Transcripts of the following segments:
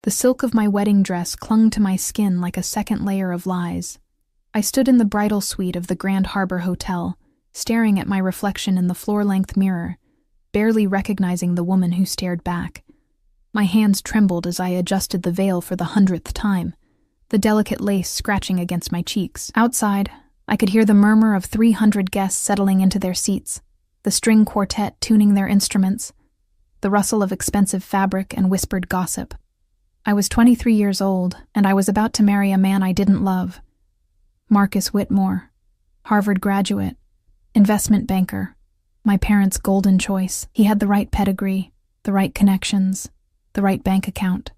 The silk of my wedding dress clung to my skin like a second layer of lies. I stood in the bridal suite of the Grand Harbor Hotel, staring at my reflection in the floor-length mirror, barely recognizing the woman who stared back. My hands trembled as I adjusted the veil for the 100th time, the delicate lace scratching against my cheeks. Outside, I could hear the murmur of 300 guests settling into their seats, the string quartet tuning their instruments, the rustle of expensive fabric and whispered gossip. I was 23 years old, and I was about to marry a man I didn't love. Marcus Whitmore, Harvard graduate, investment banker, my parents' golden choice. He had the right pedigree, the right connections, the right bank account.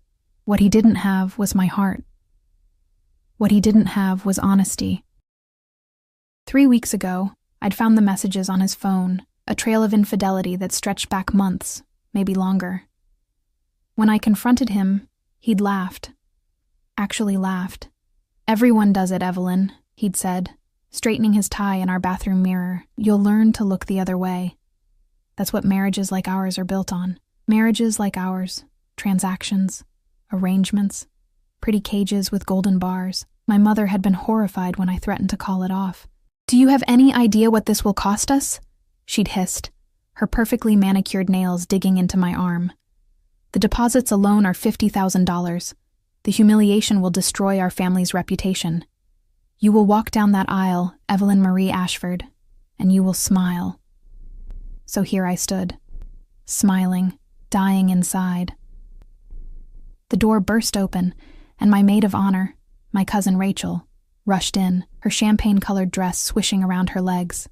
What he didn't have was my heart. What he didn't have was honesty. 3 weeks ago, I'd found the messages on his phone, a trail of infidelity that stretched back months, maybe longer. When I confronted him, he'd laughed. Actually laughed. "Everyone does it, Evelyn," he'd said, straightening his tie in our bathroom mirror. "You'll learn to look the other way." That's what marriages like ours are built on. Marriages like ours. Transactions. Arrangements. Pretty cages with golden bars. My mother had been horrified when I threatened to call it off. "Do you have any idea what this will cost us?" she'd hissed, her perfectly manicured nails digging into my arm. "The deposits alone are $50,000. The humiliation will destroy our family's reputation. You will walk down that aisle, Evelyn Marie Ashford, and you will smile." So here I stood, smiling, dying inside. The door burst open, and my maid of honor, my cousin Rachel, rushed in, her champagne-colored dress swishing around her legs.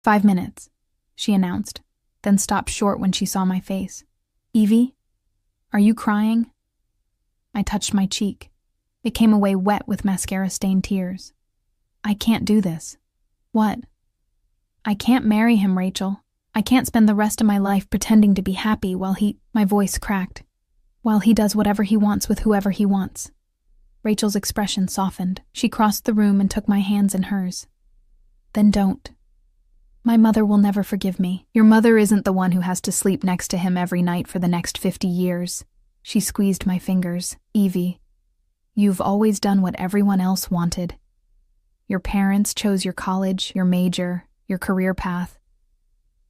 "5 minutes," she announced, then stopped short when she saw my face. "Evie, are you crying?" I touched my cheek. It came away wet with mascara-stained tears. "I can't do this." "What?" "I can't marry him, Rachel. I can't spend the rest of my life pretending to be happy while he—" My voice cracked. "While he does whatever he wants with whoever he wants." Rachel's expression softened. She crossed the room and took my hands in hers. "Then don't. My mother will never forgive me. Your mother isn't the one who has to sleep next to him every night for the next 50 years. She squeezed my fingers. "Evie, you've always done what everyone else wanted. Your parents chose your college, your major, your career path.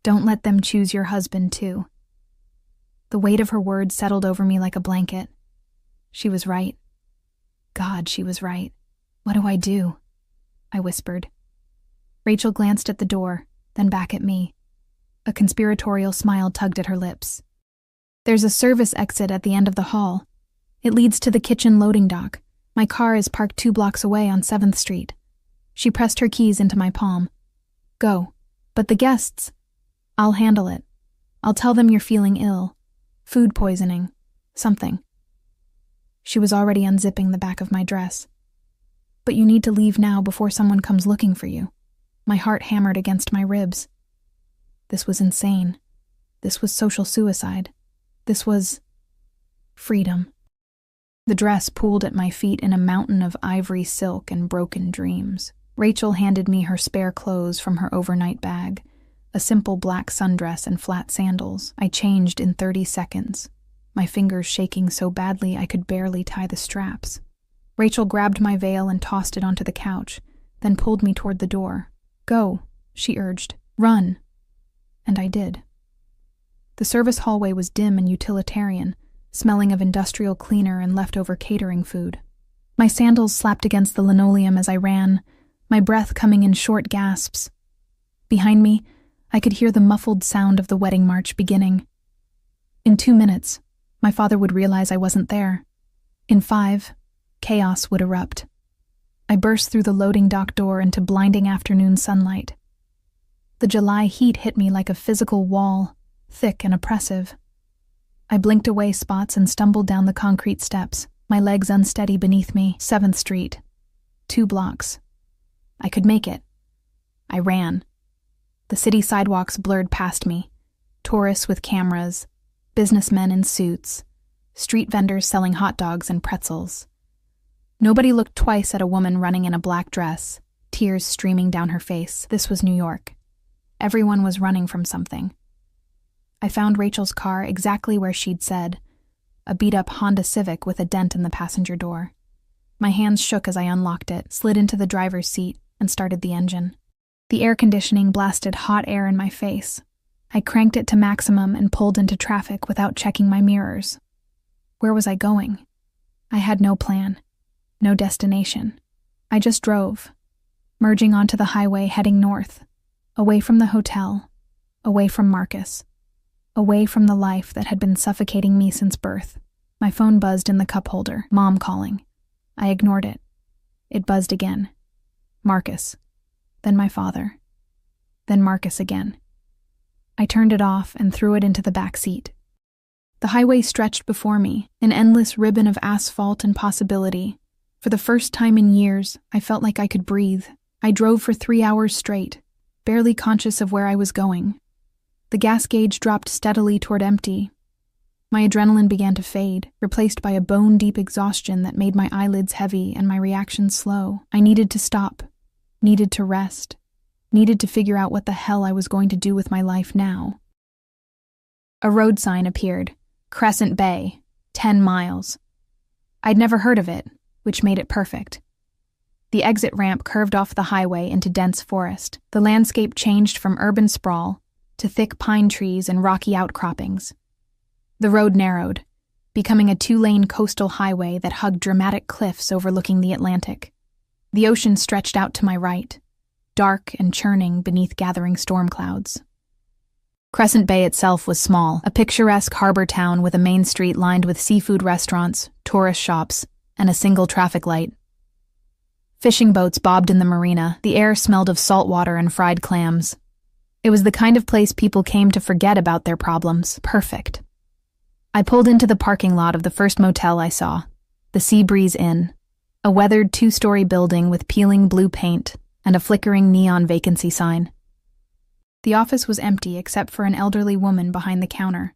Don't let them choose your husband, too." The weight of her words settled over me like a blanket. She was right. God, she was right. "What do I do?" I whispered. Rachel glanced at the door, then back at me. A conspiratorial smile tugged at her lips. "There's a service exit at the end of the hall. It leads to the kitchen loading dock. My car is parked 2 blocks away on 7th Street. She pressed her keys into my palm. "Go. But the guests—" "I'll handle it. I'll tell them you're feeling ill. Food poisoning. Something." She was already unzipping the back of my dress. "But you need to leave now before someone comes looking for you." My heart hammered against my ribs. This was insane. This was social suicide. This was freedom. The dress pooled at my feet in a mountain of ivory silk and broken dreams. Rachel handed me her spare clothes from her overnight bag, a simple black sundress and flat sandals. I changed in 30 seconds, my fingers shaking so badly I could barely tie the straps. Rachel grabbed my veil and tossed it onto the couch, then pulled me toward the door. "Go," she urged. "Run." And I did. The service hallway was dim and utilitarian, smelling of industrial cleaner and leftover catering food. My sandals slapped against the linoleum as I ran, my breath coming in short gasps. Behind me, I could hear the muffled sound of the wedding march beginning. In 2 minutes, my father would realize I wasn't there. In 5, chaos would erupt. I burst through the loading dock door into blinding afternoon sunlight. The July heat hit me like a physical wall, thick and oppressive. I blinked away spots and stumbled down the concrete steps, my legs unsteady beneath me. 7th Street. 2 blocks. I could make it. I ran. The city sidewalks blurred past me. Tourists with cameras, businessmen in suits, street vendors selling hot dogs and pretzels. Nobody looked twice at a woman running in a black dress, tears streaming down her face. This was New York. Everyone was running from something. I found Rachel's car exactly where she'd said, a beat-up Honda Civic with a dent in the passenger door. My hands shook as I unlocked it, slid into the driver's seat, and started the engine. The air conditioning blasted hot air in my face. I cranked it to maximum and pulled into traffic without checking my mirrors. Where was I going? I had no plan, no destination. I just drove, merging onto the highway heading north, away from the hotel, away from Marcus, away from the life that had been suffocating me since birth. My phone buzzed in the cup holder, Mom calling. I ignored it. It buzzed again. Marcus. Then my father. Then Marcus again. I turned it off and threw it into the back seat. The highway stretched before me, an endless ribbon of asphalt and possibility. For the first time in years, I felt like I could breathe. I drove for 3 hours straight, barely conscious of where I was going. The gas gauge dropped steadily toward empty. My adrenaline began to fade, replaced by a bone-deep exhaustion that made my eyelids heavy and my reactions slow. I needed to stop, needed to rest, needed to figure out what the hell I was going to do with my life now. A road sign appeared, Crescent Bay, 10 miles. I'd never heard of it, which made it perfect. The exit ramp curved off the highway into dense forest. The landscape changed from urban sprawl to thick pine trees and rocky outcroppings. The road narrowed, becoming a 2-lane coastal highway that hugged dramatic cliffs overlooking the Atlantic. The ocean stretched out to my right, dark and churning beneath gathering storm clouds. Crescent Bay itself was small, a picturesque harbor town with a main street lined with seafood restaurants, tourist shops, and a single traffic light. Fishing boats bobbed in the marina. The air smelled of salt water and fried clams. It was the kind of place people came to forget about their problems. Perfect. I pulled into the parking lot of the first motel I saw, the Seabreeze Inn, a weathered 2-story building with peeling blue paint and a flickering neon vacancy sign. The office was empty except for an elderly woman behind the counter,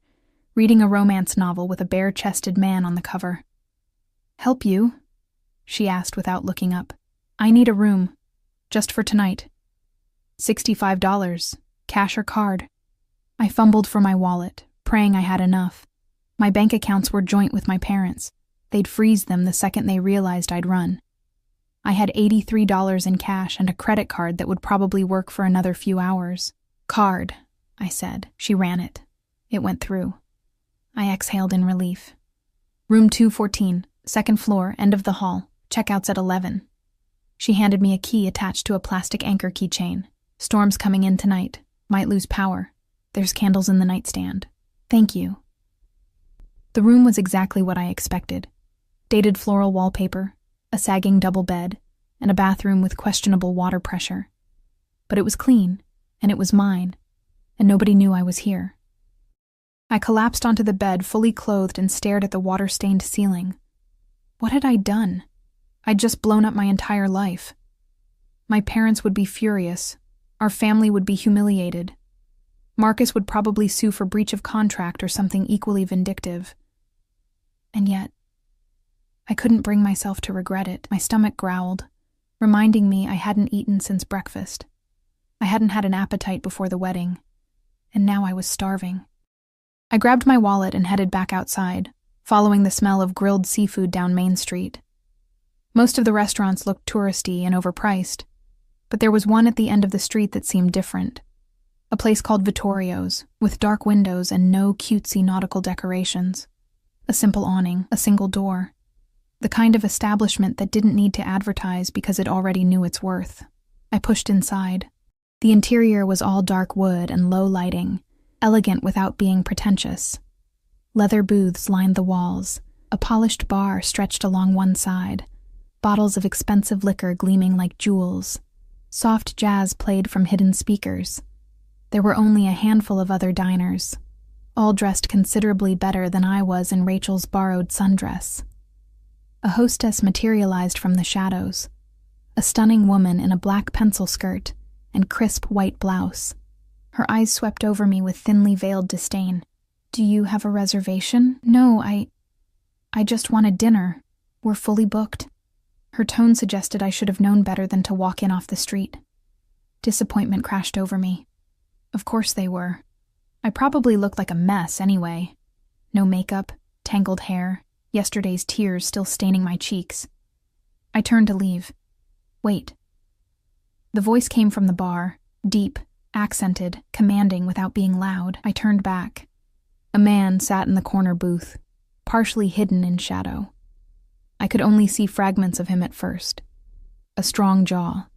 reading a romance novel with a bare-chested man on the cover. "Help you?" she asked without looking up. "I need a room, just for tonight. $65, cash or card." I fumbled for my wallet, praying I had enough. My bank accounts were joint with my parents. They'd freeze them the second they realized I'd run. I had $83 in cash and a credit card that would probably work for another few hours. "Card," I said. She ran it. It went through. I exhaled in relief. "Room 214, second floor, end of the hall. Checkout's at 11. She handed me a key attached to a plastic anchor keychain. "Storm's coming in tonight. Might lose power. There's candles in the nightstand. Thank you." The room was exactly what I expected. Dated floral wallpaper, a sagging double bed, and a bathroom with questionable water pressure. But it was clean, and it was mine, and nobody knew I was here. I collapsed onto the bed fully clothed and stared at the water-stained ceiling. What had I done? I'd just blown up my entire life. My parents would be furious. Our family would be humiliated. Marcus would probably sue for breach of contract or something equally vindictive. And yet, I couldn't bring myself to regret it. My stomach growled, reminding me I hadn't eaten since breakfast. I hadn't had an appetite before the wedding, and now I was starving. I grabbed my wallet and headed back outside, following the smell of grilled seafood down Main Street. Most of the restaurants looked touristy and overpriced, but there was one at the end of the street that seemed different. A place called Vittorio's, with dark windows and no cutesy nautical decorations. A simple awning, a single door. The kind of establishment that didn't need to advertise because it already knew its worth. I pushed inside. The interior was all dark wood and low lighting, elegant without being pretentious. Leather booths lined the walls, a polished bar stretched along one side, bottles of expensive liquor gleaming like jewels. Soft jazz played from hidden speakers. There were only a handful of other diners, all dressed considerably better than I was in Rachel's borrowed sundress. A hostess materialized from the shadows, a stunning woman in a black pencil skirt and crisp white blouse. Her eyes swept over me with thinly veiled disdain. "Do you have a reservation?" "No, I just wanted dinner. We're fully booked." Her tone suggested I should have known better than to walk in off the street. Disappointment crashed over me. Of course they were. I probably looked like a mess anyway. No makeup, tangled hair, yesterday's tears still staining my cheeks. I turned to leave. Wait. The voice came from the bar, deep, accented, commanding without being loud. I turned back. A man sat in the corner booth, partially hidden in shadow. I could only see fragments of him at first. A strong jaw,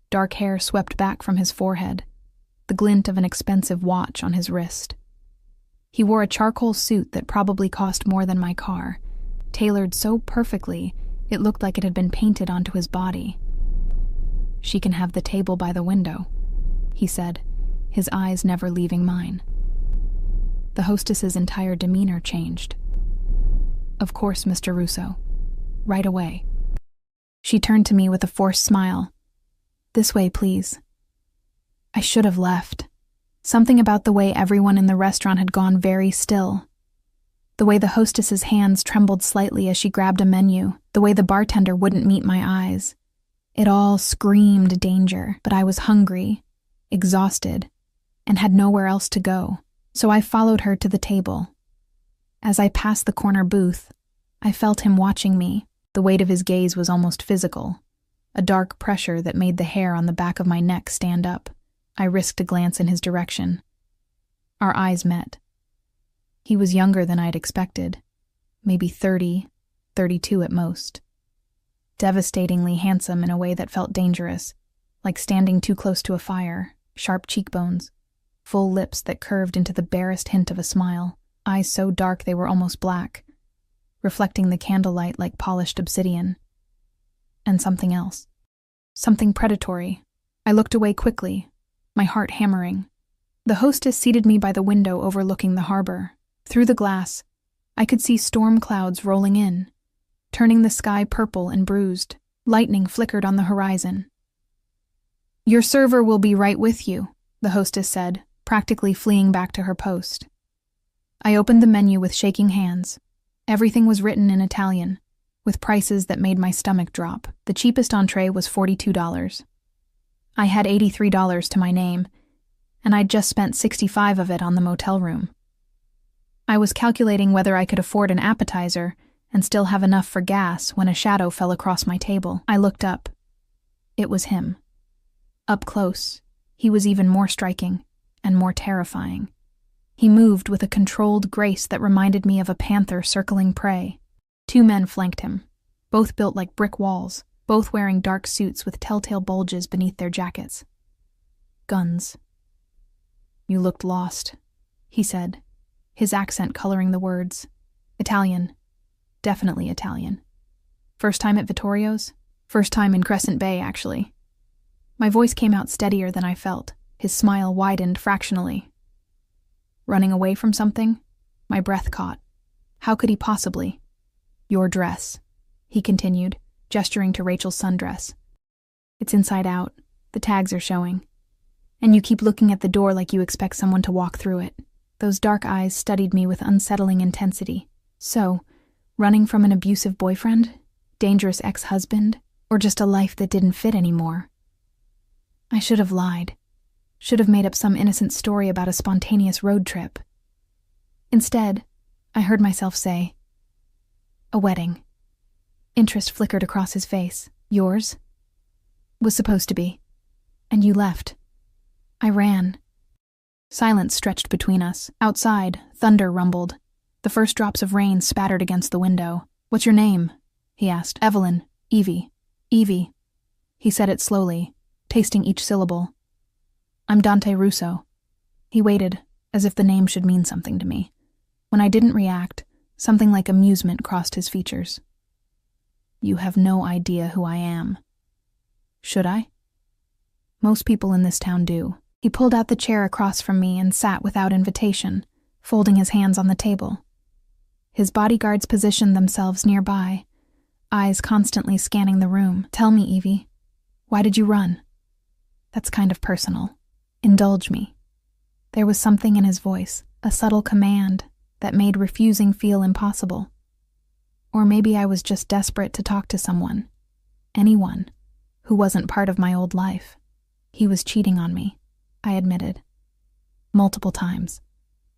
dark hair swept back from his forehead, the glint of an expensive watch on his wrist. He wore a charcoal suit that probably cost more than my car, tailored so perfectly it looked like it had been painted onto his body. "She can have the table by the window," he said, his eyes never leaving mine. The hostess's entire demeanor changed. "Of course, Mr. Russo. Right away." She turned to me with a forced smile. "This way, please." I should have left. Something about the way everyone in the restaurant had gone very still. The way the hostess's hands trembled slightly as she grabbed a menu, the way the bartender wouldn't meet my eyes. It all screamed danger, but I was hungry, exhausted, and had nowhere else to go, so I followed her to the table. As I passed the corner booth, I felt him watching me. The weight of his gaze was almost physical, a dark pressure that made the hair on the back of my neck stand up. I risked a glance in his direction. Our eyes met. He was younger than I'd expected, maybe 30, 32 at most. Devastatingly handsome in a way that felt dangerous, like standing too close to a fire, sharp cheekbones, full lips that curved into the barest hint of a smile, eyes so dark they were almost black, reflecting the candlelight like polished obsidian. And something else. Something predatory. I looked away quickly, my heart hammering. The hostess seated me by the window overlooking the harbor. Through the glass, I could see storm clouds rolling in, turning the sky purple and bruised. Lightning flickered on the horizon. "Your server will be right with you," the hostess said, practically fleeing back to her post. I opened the menu with shaking hands. Everything was written in Italian, with prices that made my stomach drop. The cheapest entree was $42. I had $83 to my name, and I'd just spent $65 of it on the motel room. I was calculating whether I could afford an appetizer and still have enough for gas when a shadow fell across my table. I looked up. It was him. Up close, he was even more striking and more terrifying. He moved with a controlled grace that reminded me of a panther circling prey. Two men flanked him, both built like brick walls, both wearing dark suits with telltale bulges beneath their jackets. Guns. "You looked lost," he said, his accent coloring the words. Italian. Definitely Italian. "First time at Vittorio's?" "First time in Crescent Bay, actually." My voice came out steadier than I felt. His smile widened fractionally. "Running away from something?" My breath caught. How could he possibly? "Your dress," he continued, gesturing to Rachel's sundress. "It's inside out. The tags are showing. And you keep looking at the door like you expect someone to walk through it." Those dark eyes studied me with unsettling intensity. So, running from an abusive boyfriend? Dangerous ex-husband? Or just a life that didn't fit anymore? I should have lied. Should have made up some innocent story about a spontaneous road trip. Instead, I heard myself say, "A wedding." Interest flickered across his face. "Yours?" "Was supposed to be. And you left." I ran. Silence stretched between us. Outside, thunder rumbled. The first drops of rain spattered against the window. "What's your name?" he asked. "Evelyn. Evie." "Evie." He said it slowly, tasting each syllable. "I'm Dante Russo." He waited, as if the name should mean something to me. When I didn't react, something like amusement crossed his features. "You have no idea who I am." "Should I?" "Most people in this town do." He pulled out the chair across from me and sat without invitation, folding his hands on the table. His bodyguards positioned themselves nearby, eyes constantly scanning the room. "Tell me, Evie, why did you run?" "That's kind of personal. Indulge me." There was something in his voice, a subtle command, that made refusing feel impossible. Or maybe I was just desperate to talk to someone, anyone, who wasn't part of my old life. He was cheating on me, I admitted. Multiple times.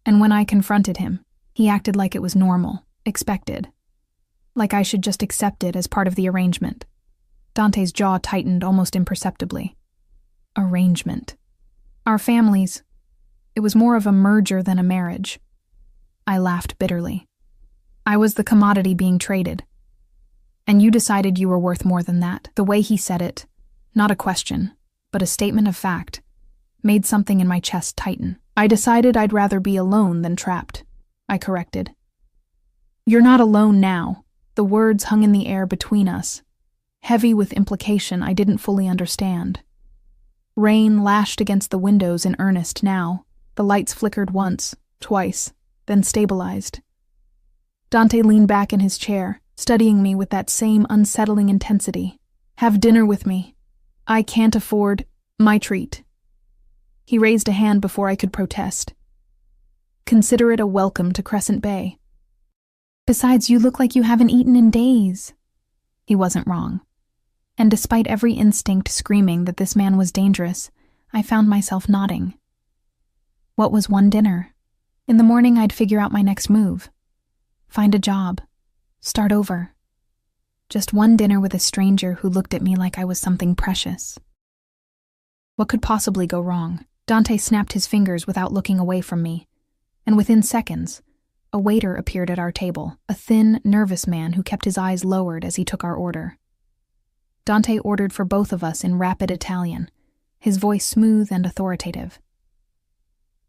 And when I confronted him, he acted like it was normal, expected. Like I should just accept it as part of the arrangement. Dante's jaw tightened almost imperceptibly. Arrangement. Our families. It was more of a merger than a marriage. I laughed bitterly. I was the commodity being traded. And you decided you were worth more than that. The way he said it, not a question, but a statement of fact, made something in my chest tighten. I decided I'd rather be alone than trapped, I corrected. You're not alone now. The words hung in the air between us, heavy with implication I didn't fully understand. Rain lashed against the windows in earnest now. The lights flickered once, twice, then stabilized. Dante leaned back in his chair, studying me with that same unsettling intensity. Have dinner with me. I can't afford my treat. He raised a hand before I could protest. Consider it a welcome to Crescent Bay. Besides, you look like you haven't eaten in days. He wasn't wrong. And despite every instinct screaming that this man was dangerous, I found myself nodding. What was one dinner? In the morning I'd figure out my next move. Find a job. Start over. Just one dinner with a stranger who looked at me like I was something precious. What could possibly go wrong? Dante snapped his fingers without looking away from me, and within seconds, a waiter appeared at our table, a thin, nervous man who kept his eyes lowered as he took our order. Dante ordered for both of us in rapid Italian, his voice smooth and authoritative.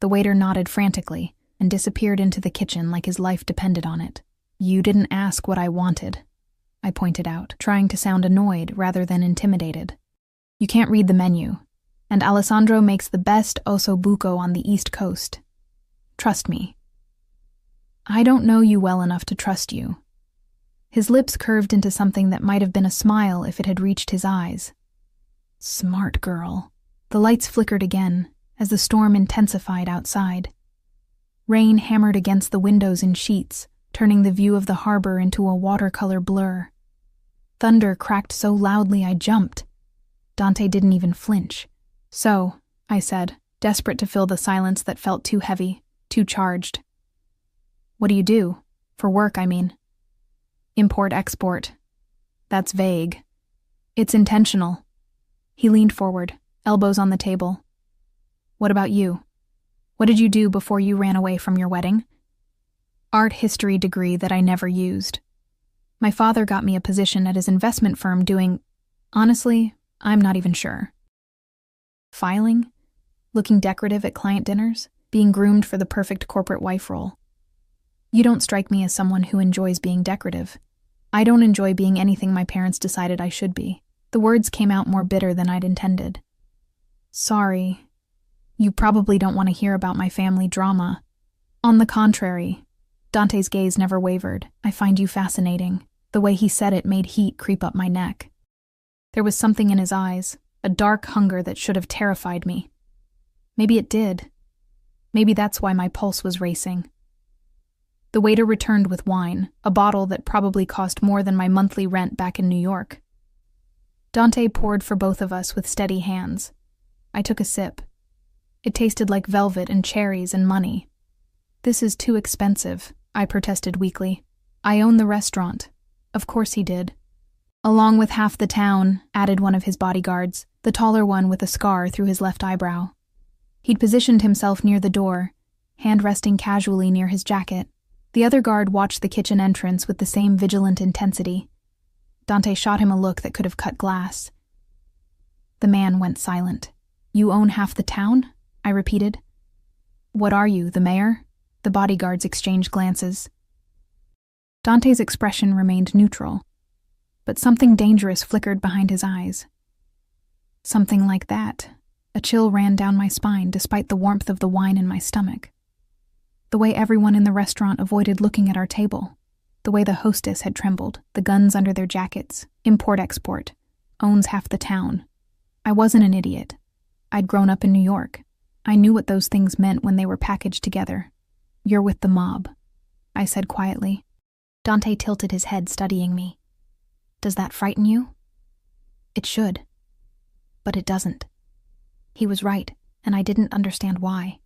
The waiter nodded frantically and disappeared into the kitchen like his life depended on it. You didn't ask what I wanted, I pointed out, trying to sound annoyed rather than intimidated. You can't read the menu, and Alessandro makes the best osso buco on the East Coast. Trust me. I don't know you well enough to trust you. His lips curved into something that might have been a smile if it had reached his eyes. Smart girl. The lights flickered again as the storm intensified outside. Rain hammered against the windows in sheets, turning the view of the harbor into a watercolor blur. Thunder cracked so loudly I jumped. Dante didn't even flinch. So, I said, desperate to fill the silence that felt too heavy, too charged. What do you do? For work, I mean. Import-export. That's vague. It's intentional. He leaned forward, elbows on the table. What about you? What did you do before you ran away from your wedding? Art history degree that I never used. My father got me a position at his investment firm doing... Honestly, I'm not even sure. Filing? Looking decorative at client dinners? Being groomed for the perfect corporate wife role? You don't strike me as someone who enjoys being decorative. I don't enjoy being anything my parents decided I should be. The words came out more bitter than I'd intended. Sorry. You probably don't want to hear about my family drama. On the contrary, Dante's gaze never wavered. I find you fascinating. The way he said it made heat creep up my neck. There was something in his eyes, a dark hunger that should have terrified me. Maybe it did. Maybe that's why my pulse was racing. The waiter returned with wine, a bottle that probably cost more than my monthly rent back in New York. Dante poured for both of us with steady hands. I took a sip. It tasted like velvet and cherries and money. This is too expensive, I protested weakly. I own the restaurant. Of course he did. Along with half the town, added one of his bodyguards, the taller one with a scar through his left eyebrow. He'd positioned himself near the door, hand resting casually near his jacket. The other guard watched the kitchen entrance with the same vigilant intensity. Dante shot him a look that could have cut glass. The man went silent. You own half the town? I repeated. What are you, the mayor? The bodyguards exchanged glances. Dante's expression remained neutral, but something dangerous flickered behind his eyes. Something like that. A chill ran down my spine despite the warmth of the wine in my stomach. The way everyone in the restaurant avoided looking at our table. The way the hostess had trembled, the guns under their jackets. Import-export. Owns half the town. I wasn't an idiot. I'd grown up in New York. I knew what those things meant when they were packaged together. You're with the mob, I said quietly. Dante tilted his head, studying me. Does that frighten you? It should. But it doesn't. He was right, and I didn't understand why.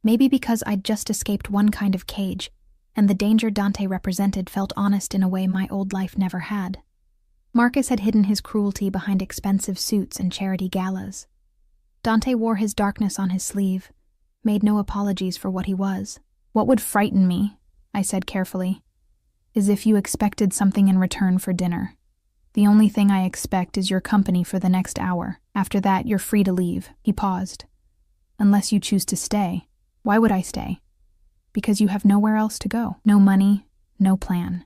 Maybe because I'd just escaped one kind of cage, and the danger Dante represented felt honest in a way my old life never had. Marcus had hidden his cruelty behind expensive suits and charity galas. Dante wore his darkness on his sleeve, made no apologies for what he was. "What would frighten me," I said carefully, "is if you expected something in return for dinner. The only thing I expect is your company for the next hour. After that, you're free to leave." He paused. "Unless you choose to stay." "Why would I stay?" "Because you have nowhere else to go. No money, no plan."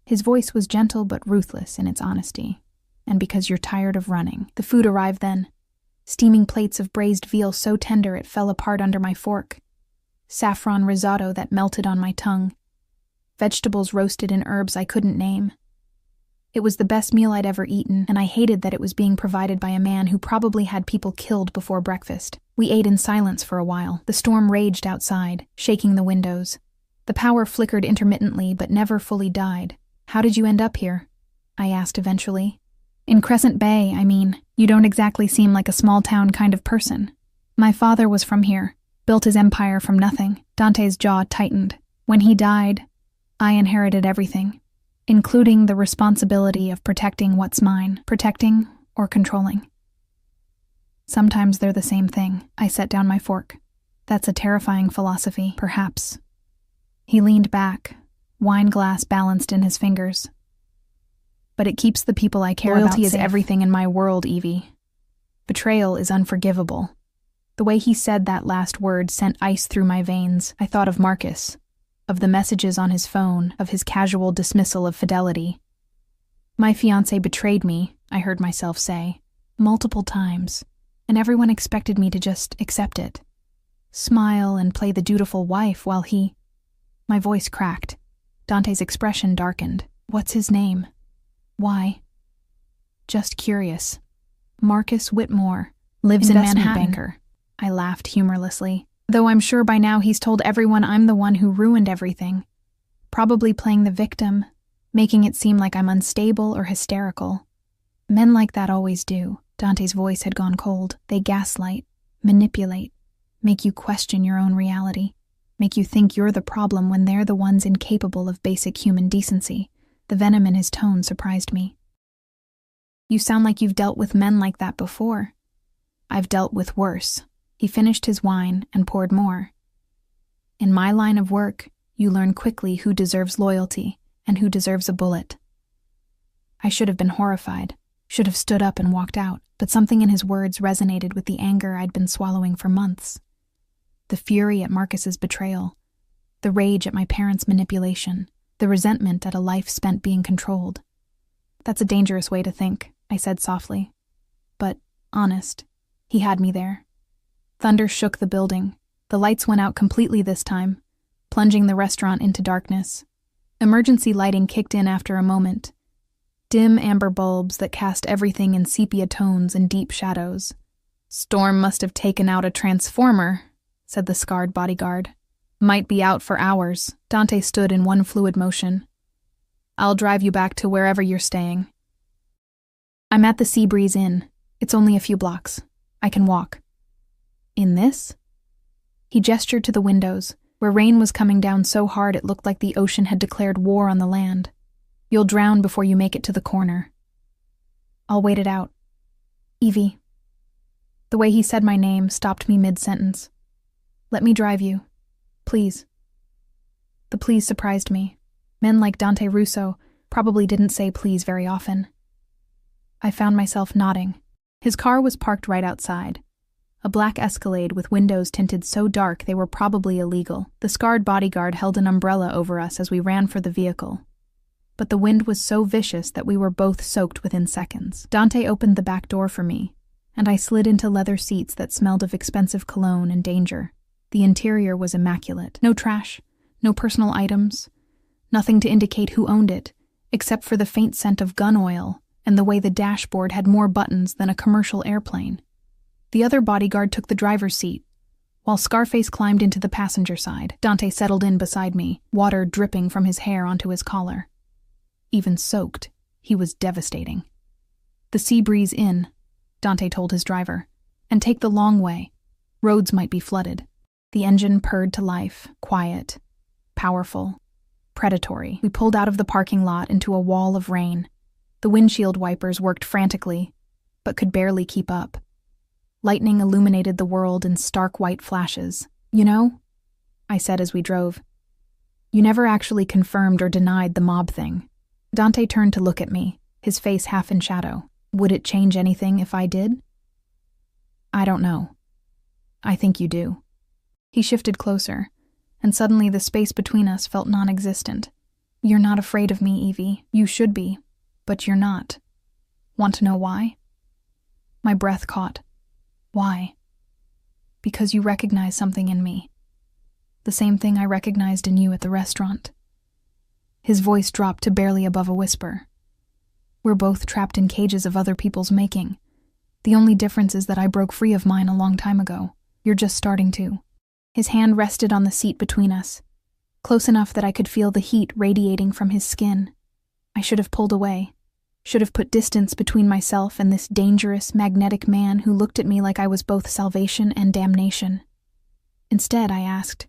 His voice was gentle but ruthless in its honesty. "And because you're tired of running." The food arrived then. Steaming plates of braised veal so tender it fell apart under my fork. Saffron risotto that melted on my tongue. Vegetables roasted in herbs I couldn't name. It was the best meal I'd ever eaten, and I hated that it was being provided by a man who probably had people killed before breakfast. We ate in silence for a while. The storm raged outside, shaking the windows. The power flickered intermittently but never fully died. "How did you end up here?" I asked eventually. "In Crescent Bay, I mean. You don't exactly seem like a small-town kind of person." "My father was from here, built his empire from nothing." Dante's jaw tightened. "When he died, I inherited everything, including the responsibility of protecting what's mine. Protecting or controlling. Sometimes they're the same thing." I set down my fork. "That's a terrifying philosophy, perhaps." He leaned back, wine glass balanced in his fingers. "But it keeps the people I care about safe. Loyalty is everything in my world, Evie. Betrayal is unforgivable." The way he said that last word sent ice through my veins. I thought of Marcus, of the messages on his phone, of his casual dismissal of fidelity. "My fiancé betrayed me," I heard myself say, "multiple times, and everyone expected me to just accept it. Smile and play the dutiful wife while he—" My voice cracked. Dante's expression darkened. "What's his name? Why?" "Just curious." "Marcus Whitmore. Lives in Manhattan." Banker. I laughed humorlessly. "Though I'm sure by now he's told everyone I'm the one who ruined everything. Probably playing the victim, making it seem like I'm unstable or hysterical. Men like that always do." Dante's voice had gone cold. "They gaslight, manipulate, make you question your own reality, make you think you're the problem when they're the ones incapable of basic human decency." The venom in his tone surprised me. "You sound like you've dealt with men like that before." "I've dealt with worse." He finished his wine and poured more. "In my line of work, you learn quickly who deserves loyalty and who deserves a bullet." I should have been horrified, should have stood up and walked out, but something in his words resonated with the anger I'd been swallowing for months. The fury at Marcus's betrayal, the rage at my parents' manipulation, the resentment at a life spent being controlled. "That's a dangerous way to think," I said softly. But, honest, he had me there. Thunder shook the building. The lights went out completely this time, plunging the restaurant into darkness. Emergency lighting kicked in after a moment. Dim amber bulbs that cast everything in sepia tones and deep shadows. "Storm must have taken out a transformer," said the scarred bodyguard. "Might be out for hours." Dante stood in one fluid motion. "I'll drive you back to wherever you're staying." "I'm at the Seabreeze Inn. It's only a few blocks. I can walk." "In this?" He gestured to the windows, where rain was coming down so hard it looked like the ocean had declared war on the land. "You'll drown before you make it to the corner." "I'll wait it out." "Evie." The way he said my name stopped me mid-sentence. "Let me drive you. Please." The please surprised me. Men like Dante Russo probably didn't say please very often. I found myself nodding. His car was parked right outside. A black Escalade with windows tinted so dark they were probably illegal. The scarred bodyguard held an umbrella over us as we ran for the vehicle. But the wind was so vicious that we were both soaked within seconds. Dante opened the back door for me, and I slid into leather seats that smelled of expensive cologne and danger. The interior was immaculate. No trash, no personal items, nothing to indicate who owned it, except for the faint scent of gun oil and the way the dashboard had more buttons than a commercial airplane. The other bodyguard took the driver's seat, while Scarface climbed into the passenger side. Dante settled in beside me, water dripping from his hair onto his collar. Even soaked, he was devastating. "The Seabreeze Inn," Dante told his driver, "and take the long way. Roads might be flooded." The engine purred to life, quiet. powerful, predatory. We pulled out of the parking lot into a wall of rain. The windshield wipers worked frantically, but could barely keep up. Lightning illuminated the world in stark white flashes. "You know," I said as we drove, "you never actually confirmed or denied the mob thing." Dante turned to look at me, his face half in shadow. "Would it change anything if I did?" "I don't know. I think you do." He shifted closer, and suddenly the space between us felt non-existent. "You're not afraid of me, Evie. You should be, but you're not. Want to know why?" My breath caught. "Why?" "Because you recognize something in me. The same thing I recognized in you at the restaurant." His voice dropped to barely above a whisper. "We're both trapped in cages of other people's making. The only difference is that I broke free of mine a long time ago. You're just starting to." His hand rested on the seat between us, close enough that I could feel the heat radiating from his skin. I should have pulled away, should have put distance between myself and this dangerous, magnetic man who looked at me like I was both salvation and damnation. Instead, I asked,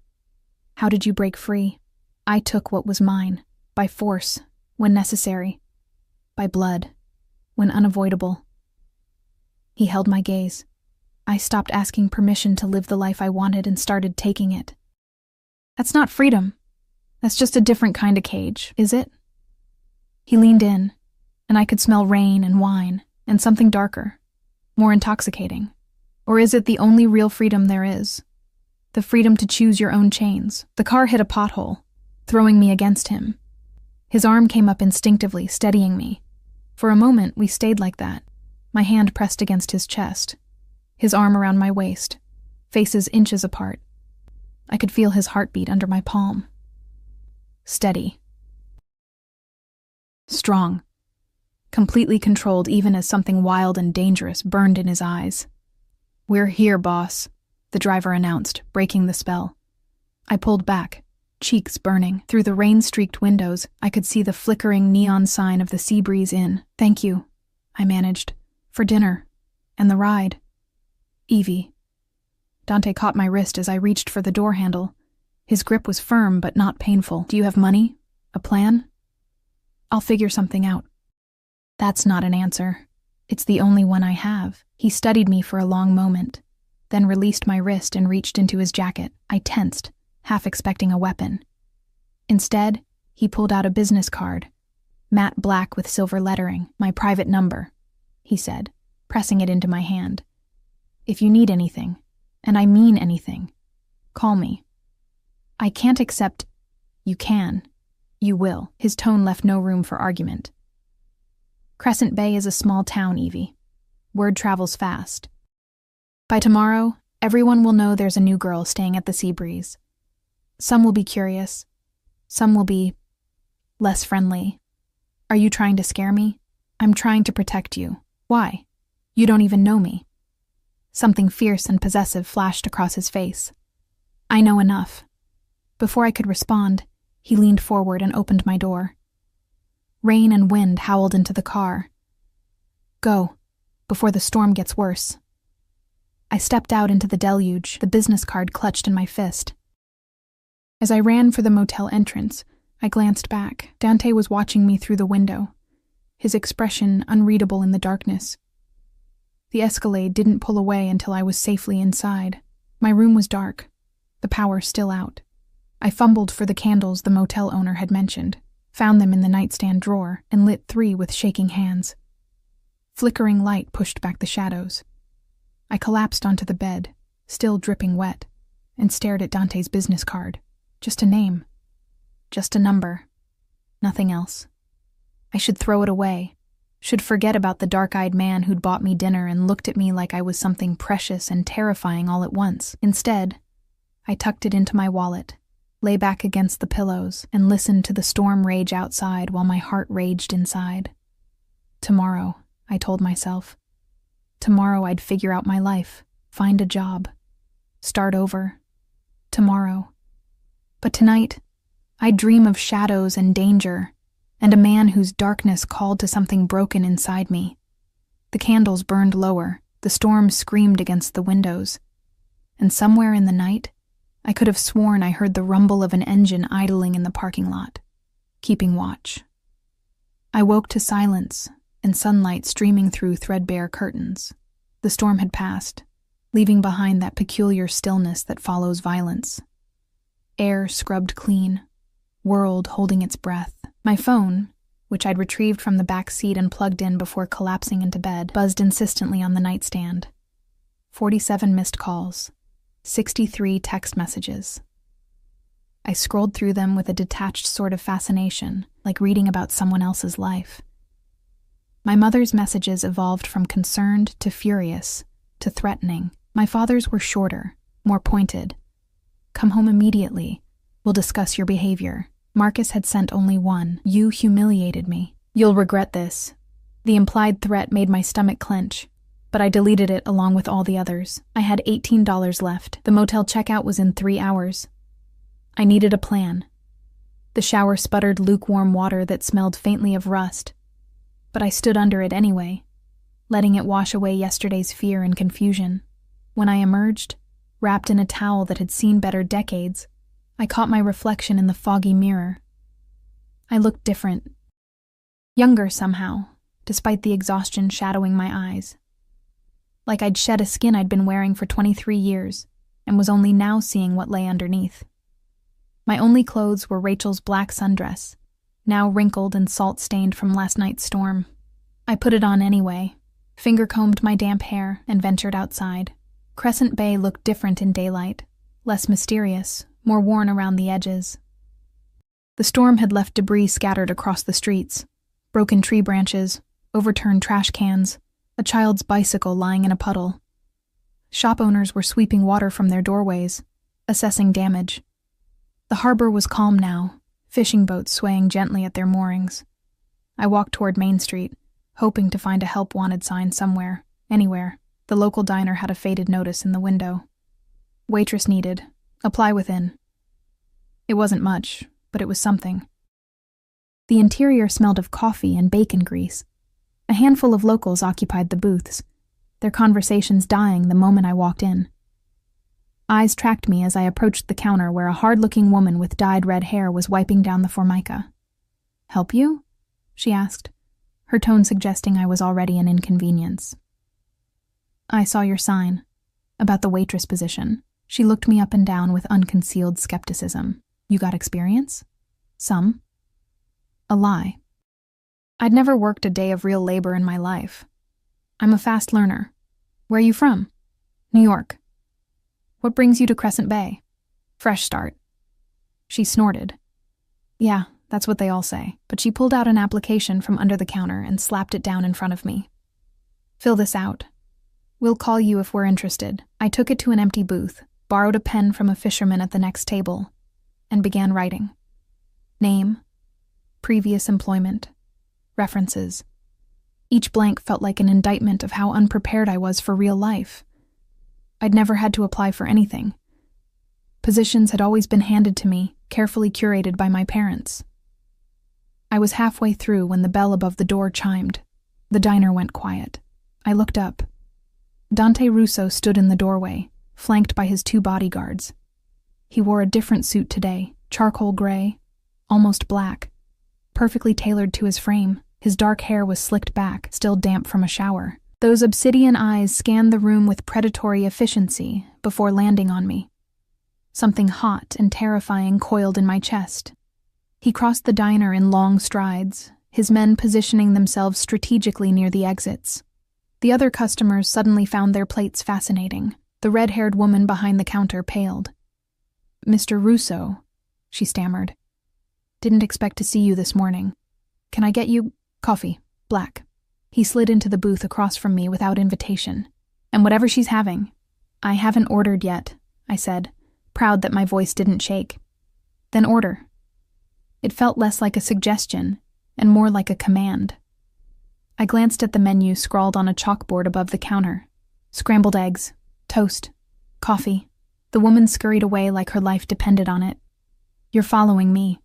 "How did you break free?" "I took what was mine, by force, when necessary, by blood, when unavoidable." He held my gaze. I stopped asking permission to live the life I wanted and started taking it. "That's not freedom. That's just a different kind of cage, is it?" He leaned in, and I could smell rain and wine, and something darker, more intoxicating. "Or is it the only real freedom there is? The freedom to choose your own chains?" The car hit a pothole, throwing me against him. His arm came up instinctively, steadying me. For a moment, we stayed like that, my hand pressed against his chest, his arm around my waist, faces inches apart. I could feel his heartbeat under my palm. Steady. Strong. Completely controlled even as something wild and dangerous burned in his eyes. "We're here, boss," the driver announced, breaking the spell. I pulled back, cheeks burning. Through the rain-streaked windows, I could see the flickering neon sign of the Seabreeze Inn. "Thank you," I managed, "for dinner, and the ride." "Evie." Dante caught my wrist as I reached for the door handle. His grip was firm but not painful. "Do you have money? A plan?" "I'll figure something out." "That's not an answer. It's the only one I have." He studied me for a long moment, then released my wrist and reached into his jacket. I tensed, half expecting a weapon. Instead, he pulled out a business card, matte black with silver lettering. "My private number," he said, pressing it into my hand. "If you need anything, and I mean anything, call me." "I can't accept—" "You can. You will." His tone left no room for argument. Crescent Bay is a small town, Evie. Word travels fast. By tomorrow, everyone will know there's a new girl staying at the Seabreeze. Some will be curious. Some will be less friendly. Are you trying to scare me? I'm trying to protect you. Why? You don't even know me. Something fierce and possessive flashed across his face. I know enough. Before I could respond, he leaned forward and opened my door. Rain and wind howled into the car. "Go, before the storm gets worse." I stepped out into the deluge, the business card clutched in my fist. As I ran for the motel entrance, I glanced back. Dante was watching me through the window, his expression unreadable in the darkness. The Escalade didn't pull away until I was safely inside. My room was dark, the power still out. I fumbled for the candles the motel owner had mentioned, found them in the nightstand drawer, and lit 3 with shaking hands. Flickering light pushed back the shadows. I collapsed onto the bed, still dripping wet, and stared at Dante's business card. Just a name. Just a number. Nothing else. I should throw it away. Should forget about the dark-eyed man who'd bought me dinner and looked at me like I was something precious and terrifying all at once. Instead, I tucked it into my wallet, lay back against the pillows, and listened to the storm rage outside while my heart raged inside. Tomorrow, I told myself. Tomorrow I'd figure out my life, find a job, start over. Tomorrow. But tonight, I'd dream of shadows and danger, and a man whose darkness called to something broken inside me. The candles burned lower, the storm screamed against the windows, and somewhere in the night, I could have sworn I heard the rumble of an engine idling in the parking lot, keeping watch. I woke to silence and sunlight streaming through threadbare curtains. The storm had passed, leaving behind that peculiar stillness that follows violence. Air scrubbed clean, world holding its breath. My phone, which I'd retrieved from the back seat and plugged in before collapsing into bed, buzzed insistently on the nightstand. 47 missed calls, 63 text messages. I scrolled through them with a detached sort of fascination, like reading about someone else's life. My mother's messages evolved from concerned to furious to threatening. My father's were shorter, more pointed. Come home immediately. We'll discuss your behavior. Marcus had sent only one. You humiliated me. You'll regret this. The implied threat made my stomach clench, but I deleted it along with all the others. I had $18 left. The motel checkout was in 3 hours. I needed a plan. The shower sputtered lukewarm water that smelled faintly of rust, but I stood under it anyway, letting it wash away yesterday's fear and confusion. When I emerged, wrapped in a towel that had seen better decades, I caught my reflection in the foggy mirror. I looked different. Younger somehow, despite the exhaustion shadowing my eyes. Like I'd shed a skin I'd been wearing for 23 years, and was only now seeing what lay underneath. My only clothes were Rachel's black sundress, now wrinkled and salt-stained from last night's storm. I put it on anyway, finger-combed my damp hair, and ventured outside. Crescent Bay looked different in daylight, less mysterious, more worn around the edges. The storm had left debris scattered across the streets, broken tree branches, overturned trash cans, a child's bicycle lying in a puddle. Shop owners were sweeping water from their doorways, assessing damage. The harbor was calm now, fishing boats swaying gently at their moorings. I walked toward Main Street, hoping to find a help wanted sign somewhere, anywhere. The local diner had a faded notice in the window. Waitress needed. Apply within. It wasn't much, but it was something. The interior smelled of coffee and bacon grease. A handful of locals occupied the booths, their conversations dying the moment I walked in. Eyes tracked me as I approached the counter where a hard-looking woman with dyed red hair was wiping down the Formica. "Help you?" she asked, her tone suggesting I was already an inconvenience. "I saw your sign, about the waitress position." She looked me up and down with unconcealed skepticism. "You got experience?" "Some." A lie. I'd never worked a day of real labor in my life. "I'm a fast learner." "Where are you from?" "New York." "What brings you to Crescent Bay?" "Fresh start." She snorted. "Yeah, that's what they all say." But she pulled out an application from under the counter and slapped it down in front of me. "Fill this out. We'll call you if we're interested." I took it to an empty booth, borrowed a pen from a fisherman at the next table, and began writing. Name, previous employment, references. Each blank felt like an indictment of how unprepared I was for real life. I'd never had to apply for anything. Positions had always been handed to me, carefully curated by my parents. I was halfway through when the bell above the door chimed. The diner went quiet. I looked up. Dante Russo stood in the doorway, flanked by his 2 bodyguards. He wore a different suit today, charcoal gray, almost black, perfectly tailored to his frame. His dark hair was slicked back, still damp from a shower. Those obsidian eyes scanned the room with predatory efficiency before landing on me. Something hot and terrifying coiled in my chest. He crossed the diner in long strides, his men positioning themselves strategically near the exits. The other customers suddenly found their plates fascinating. The red-haired woman behind the counter paled. "Mr. Russo," she stammered. "Didn't expect to see you this morning. Can I get you coffee, black?" He slid into the booth across from me without invitation. "And whatever she's having." "I haven't ordered yet," I said, proud that my voice didn't shake. "Then order." It felt less like a suggestion and more like a command. I glanced at the menu scrawled on a chalkboard above the counter. Scrambled eggs, toast, coffee. The woman scurried away like her life depended on it. "You're following me,"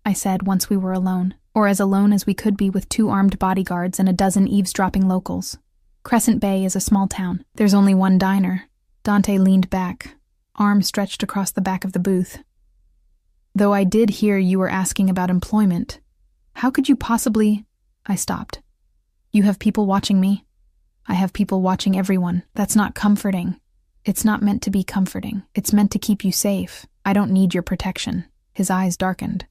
I said once we were alone, or as alone as we could be with 2 armed bodyguards and a dozen eavesdropping locals. Crescent Bay is a small town. There's only one diner. Dante leaned back, arm stretched across the back of the booth. Though I did hear you were asking about employment. How could you possibly— I stopped. You have people watching me. I have people watching everyone. That's not comforting. It's not meant to be comforting. It's meant to keep you safe. I don't need your protection. His eyes darkened.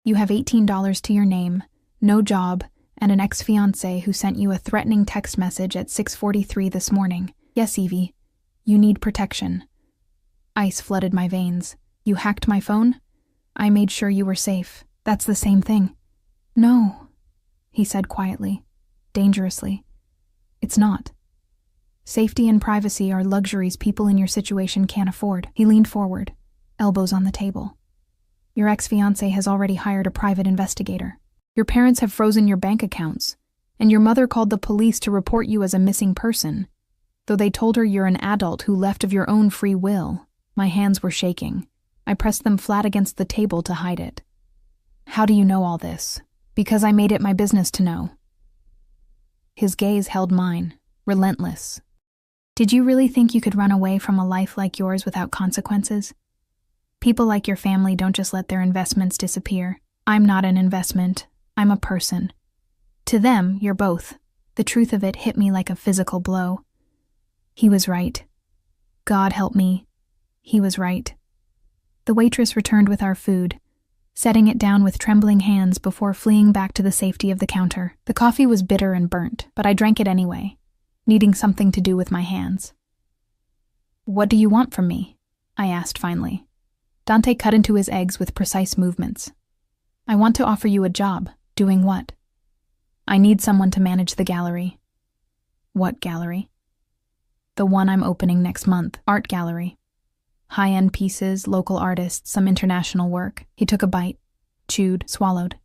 You have $18 to your name, no job, and an ex-fiancé who sent you a threatening text message at 6:43 this morning. Yes, Evie, you need protection. Ice flooded my veins. You hacked my phone? I made sure you were safe. That's the same thing. No, he said quietly, dangerously. It's not. Safety and privacy are luxuries people in your situation can't afford. He leaned forward, elbows on the table. Your ex-fiancé has already hired a private investigator. Your parents have frozen your bank accounts, and your mother called the police to report you as a missing person, though they told her you're an adult who left of your own free will. My hands were shaking. I pressed them flat against the table to hide it. How do you know all this? Because I made it my business to know. His gaze held mine, relentless. Did you really think you could run away from a life like yours without consequences? People like your family don't just let their investments disappear. I'm not an investment. I'm a person. To them, you're both. The truth of it hit me like a physical blow. He was right. God help me. He was right. The waitress returned with our food, setting it down with trembling hands before fleeing back to the safety of the counter. The coffee was bitter and burnt, but I drank it anyway, needing something to do with my hands. What do you want from me? I asked finally. Dante cut into his eggs with precise movements. I want to offer you a job. Doing what? I need someone to manage the gallery. What gallery? The one I'm opening next month. Art gallery. High-end pieces, local artists, some international work. He took a bite, chewed, swallowed.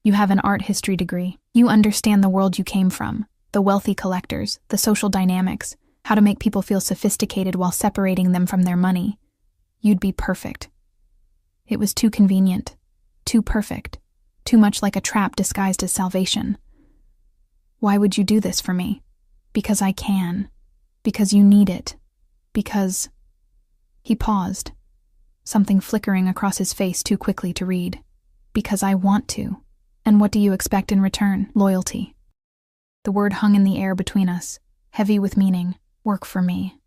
You have an art history degree. You understand the world you came from, the wealthy collectors, the social dynamics, how to make people feel sophisticated while separating them from their money. You'd be perfect. It was too convenient, too perfect, too much like a trap disguised as salvation. Why would you do this for me? Because I can. Because you need it. Because— He paused, something flickering across his face too quickly to read. Because I want to. And what do you expect in return? Loyalty. The word hung in the air between us, heavy with meaning. Work for me.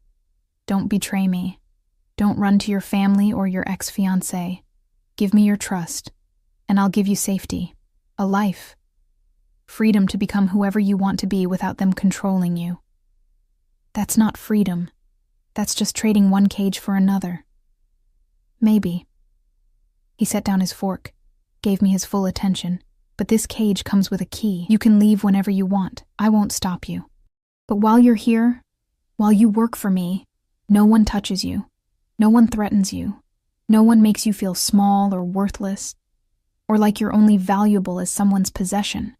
Don't betray me. Don't run to your family or your ex-fiancé. Give me your trust, and I'll give you safety, a life. Freedom to become whoever you want to be without them controlling you. That's not freedom. That's just trading one cage for another. Maybe. He set down his fork, gave me his full attention. But this cage comes with a key. You can leave whenever you want. I won't stop you. But while you're here, while you work for me, no one touches you. No one threatens you. No one makes you feel small or worthless, or like you're only valuable as someone's possession.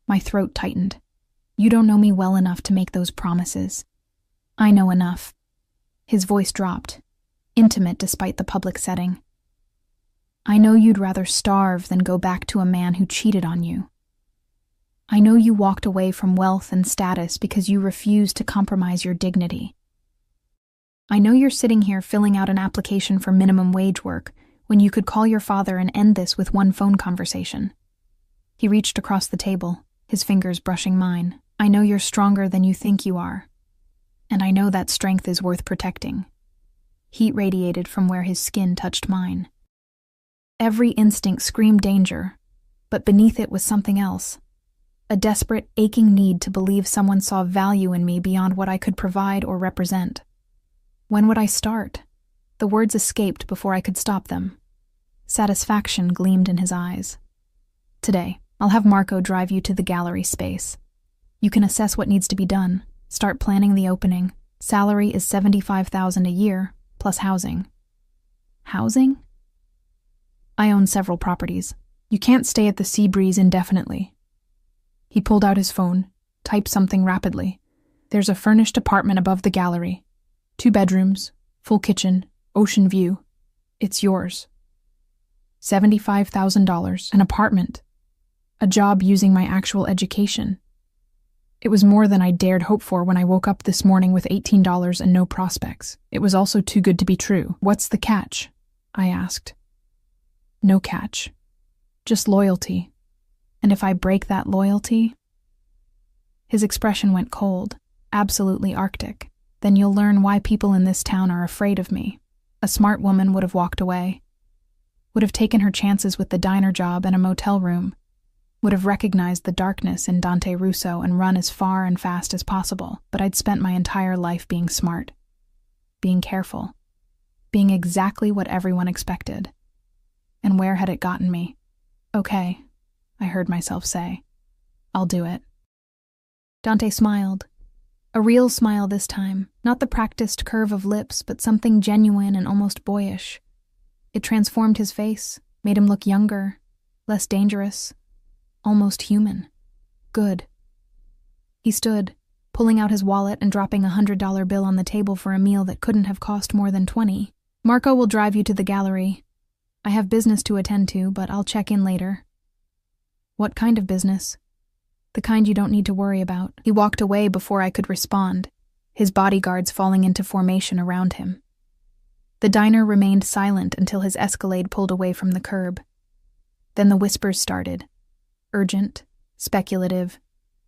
My throat tightened. You don't know me well enough to make those promises. I know enough. His voice dropped, intimate despite the public setting. I know you'd rather starve than go back to a man who cheated on you. I know you walked away from wealth and status because you refused to compromise your dignity. I know you're sitting here filling out an application for minimum wage work when you could call your father and end this with one phone conversation. He reached across the table, his fingers brushing mine. I know you're stronger than you think you are. And I know that strength is worth protecting. Heat radiated from where his skin touched mine. Every instinct screamed danger, but beneath it was something else. A desperate, aching need to believe someone saw value in me beyond what I could provide or represent. When would I start? The words escaped before I could stop them. Satisfaction gleamed in his eyes. Today, I'll have Marco drive you to the gallery space. You can assess what needs to be done. Start planning the opening. Salary is $75,000 a year, plus housing. Housing? I own several properties. You can't stay at the Seabreeze indefinitely. He pulled out his phone, typed something rapidly. There's a furnished apartment above the gallery. 2 bedrooms, full kitchen, ocean view. It's yours. $75,000, an apartment. A job using my actual education. It was more than I dared hope for when I woke up this morning with $18 and no prospects. It was also too good to be true. What's the catch? I asked. No catch. Just loyalty. And if I break that loyalty? His expression went cold, absolutely arctic. Then you'll learn why people in this town are afraid of me. A smart woman would have walked away. Would have taken her chances with the diner job and a motel room. Would have recognized the darkness in Dante Russo and run as far and fast as possible, but I'd spent my entire life being smart, being careful, being exactly what everyone expected. And where had it gotten me? Okay, I heard myself say. I'll do it. Dante smiled. A real smile this time, not the practiced curve of lips, but something genuine and almost boyish. It transformed his face, made him look younger, less dangerous, almost human. Good. He stood, pulling out his wallet and dropping a $100 bill on the table for a meal that couldn't have cost more than $20. Marco will drive you to the gallery. I have business to attend to, but I'll check in later. What kind of business? The kind you don't need to worry about. He walked away before I could respond, his bodyguards falling into formation around him. The diner remained silent until his Escalade pulled away from the curb. Then the whispers started. Urgent, speculative,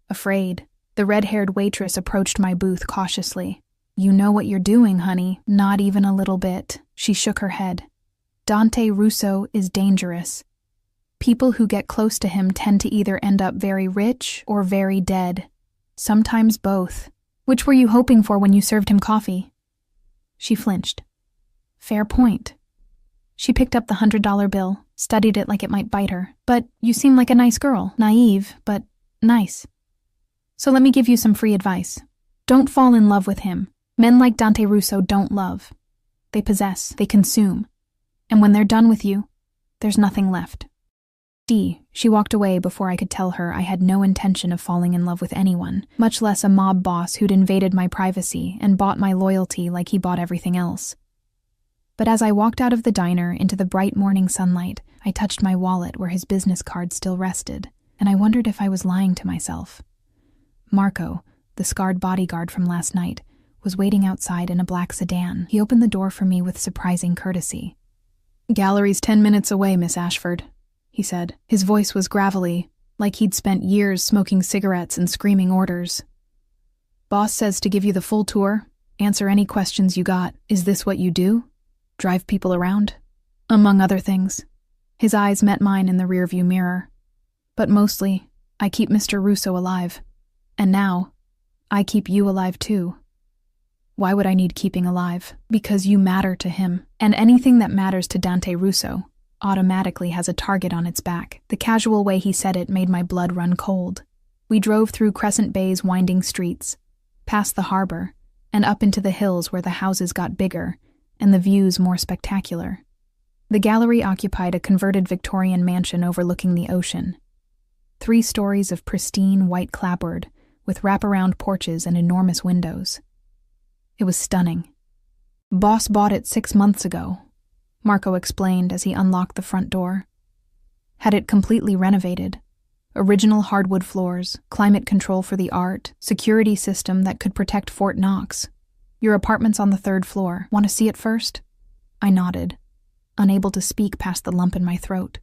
afraid. The red-haired waitress approached my booth cautiously. You know what you're doing, honey. Not even a little bit. She shook her head. Dante Russo is dangerous. People who get close to him tend to either end up very rich or very dead. Sometimes both. Which were you hoping for when you served him coffee? She flinched. Fair point. She picked up the $100 bill, studied it like it might bite her. But you seem like a nice girl. Naive, but nice. So let me give you some free advice. Don't fall in love with him. Men like Dante Russo don't love. They possess, they consume. And when they're done with you, there's nothing left. She walked away before I could tell her I had no intention of falling in love with anyone, much less a mob boss who'd invaded my privacy and bought my loyalty like he bought everything else. But as I walked out of the diner into the bright morning sunlight, I touched my wallet where his business card still rested, and I wondered if I was lying to myself. Marco, the scarred bodyguard from last night, was waiting outside in a black sedan. He opened the door for me with surprising courtesy. "Gallery's 10 minutes away, Miss Ashford," he said. His voice was gravelly, like he'd spent years smoking cigarettes and screaming orders. "Boss says to give you the full tour, answer any questions you got. Is this what you do? Drive people around?" Among other things. His eyes met mine in the rearview mirror. But mostly, I keep Mr. Russo alive. And now, I keep you alive too. Why would I need keeping alive? Because you matter to him. And anything that matters to Dante Russo automatically has a target on its back. The casual way he said it made my blood run cold. We drove through Crescent Bay's winding streets, past the harbor, and up into the hills where the houses got bigger and the views more spectacular. The gallery occupied a converted Victorian mansion overlooking the ocean. 3 stories of pristine white clapboard with wraparound porches and enormous windows. It was stunning. Boss bought it 6 months ago, Marco explained as he unlocked the front door. Had it completely renovated. Original hardwood floors, climate control for the art, security system that could protect Fort Knox. Your apartment's on the 3rd floor. Want to see it first? I nodded, unable to speak past the lump in my throat.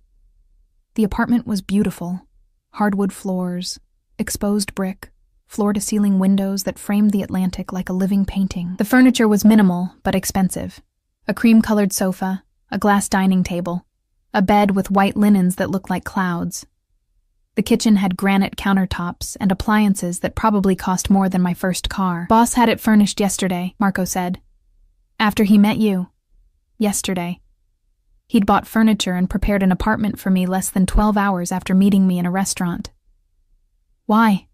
The apartment was beautiful. Hardwood floors, exposed brick, floor-to-ceiling windows that framed the Atlantic like a living painting. The furniture was minimal, but expensive. A cream-colored sofa, a glass dining table, a bed with white linens that looked like clouds. The kitchen had granite countertops and appliances that probably cost more than my first car. Boss had it furnished yesterday, Marco said. After he met you. Yesterday. He'd bought furniture and prepared an apartment for me less than 12 hours after meeting me in a restaurant. Why?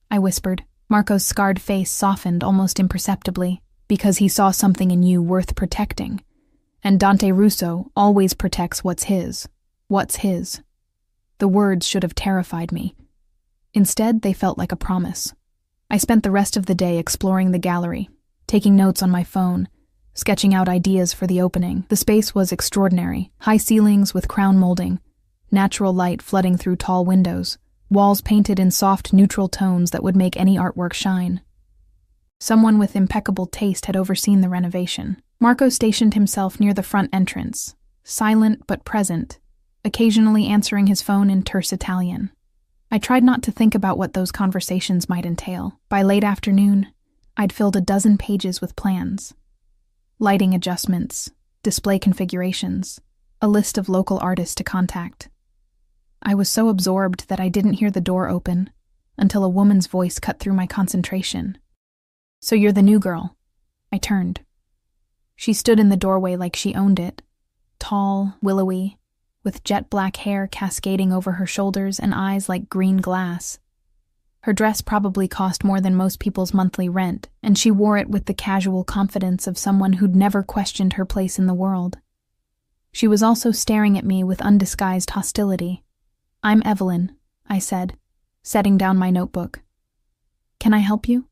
I whispered. Marco's scarred face softened almost imperceptibly. Because he saw something in you worth protecting. And Dante Russo always protects what's his. What's his. The words should have terrified me. Instead, they felt like a promise. I spent the rest of the day exploring the gallery, taking notes on my phone, sketching out ideas for the opening. The space was extraordinary. High ceilings with crown molding, natural light flooding through tall windows, walls painted in soft, neutral tones that would make any artwork shine. Someone with impeccable taste had overseen the renovation. Marco stationed himself near the front entrance, silent but present, occasionally answering his phone in terse Italian. I tried not to think about what those conversations might entail. By late afternoon, I'd filled a dozen pages with plans. Lighting adjustments, display configurations, a list of local artists to contact. I was so absorbed that I didn't hear the door open until a woman's voice cut through my concentration. "So you're the new girl." I turned. She stood in the doorway like she owned it, tall, willowy, with jet black hair cascading over her shoulders and eyes like green glass. Her dress probably cost more than most people's monthly rent, and she wore it with the casual confidence of someone who'd never questioned her place in the world. She was also staring at me with undisguised hostility. "I'm Evelyn," I said, setting down my notebook. "Can I help you?"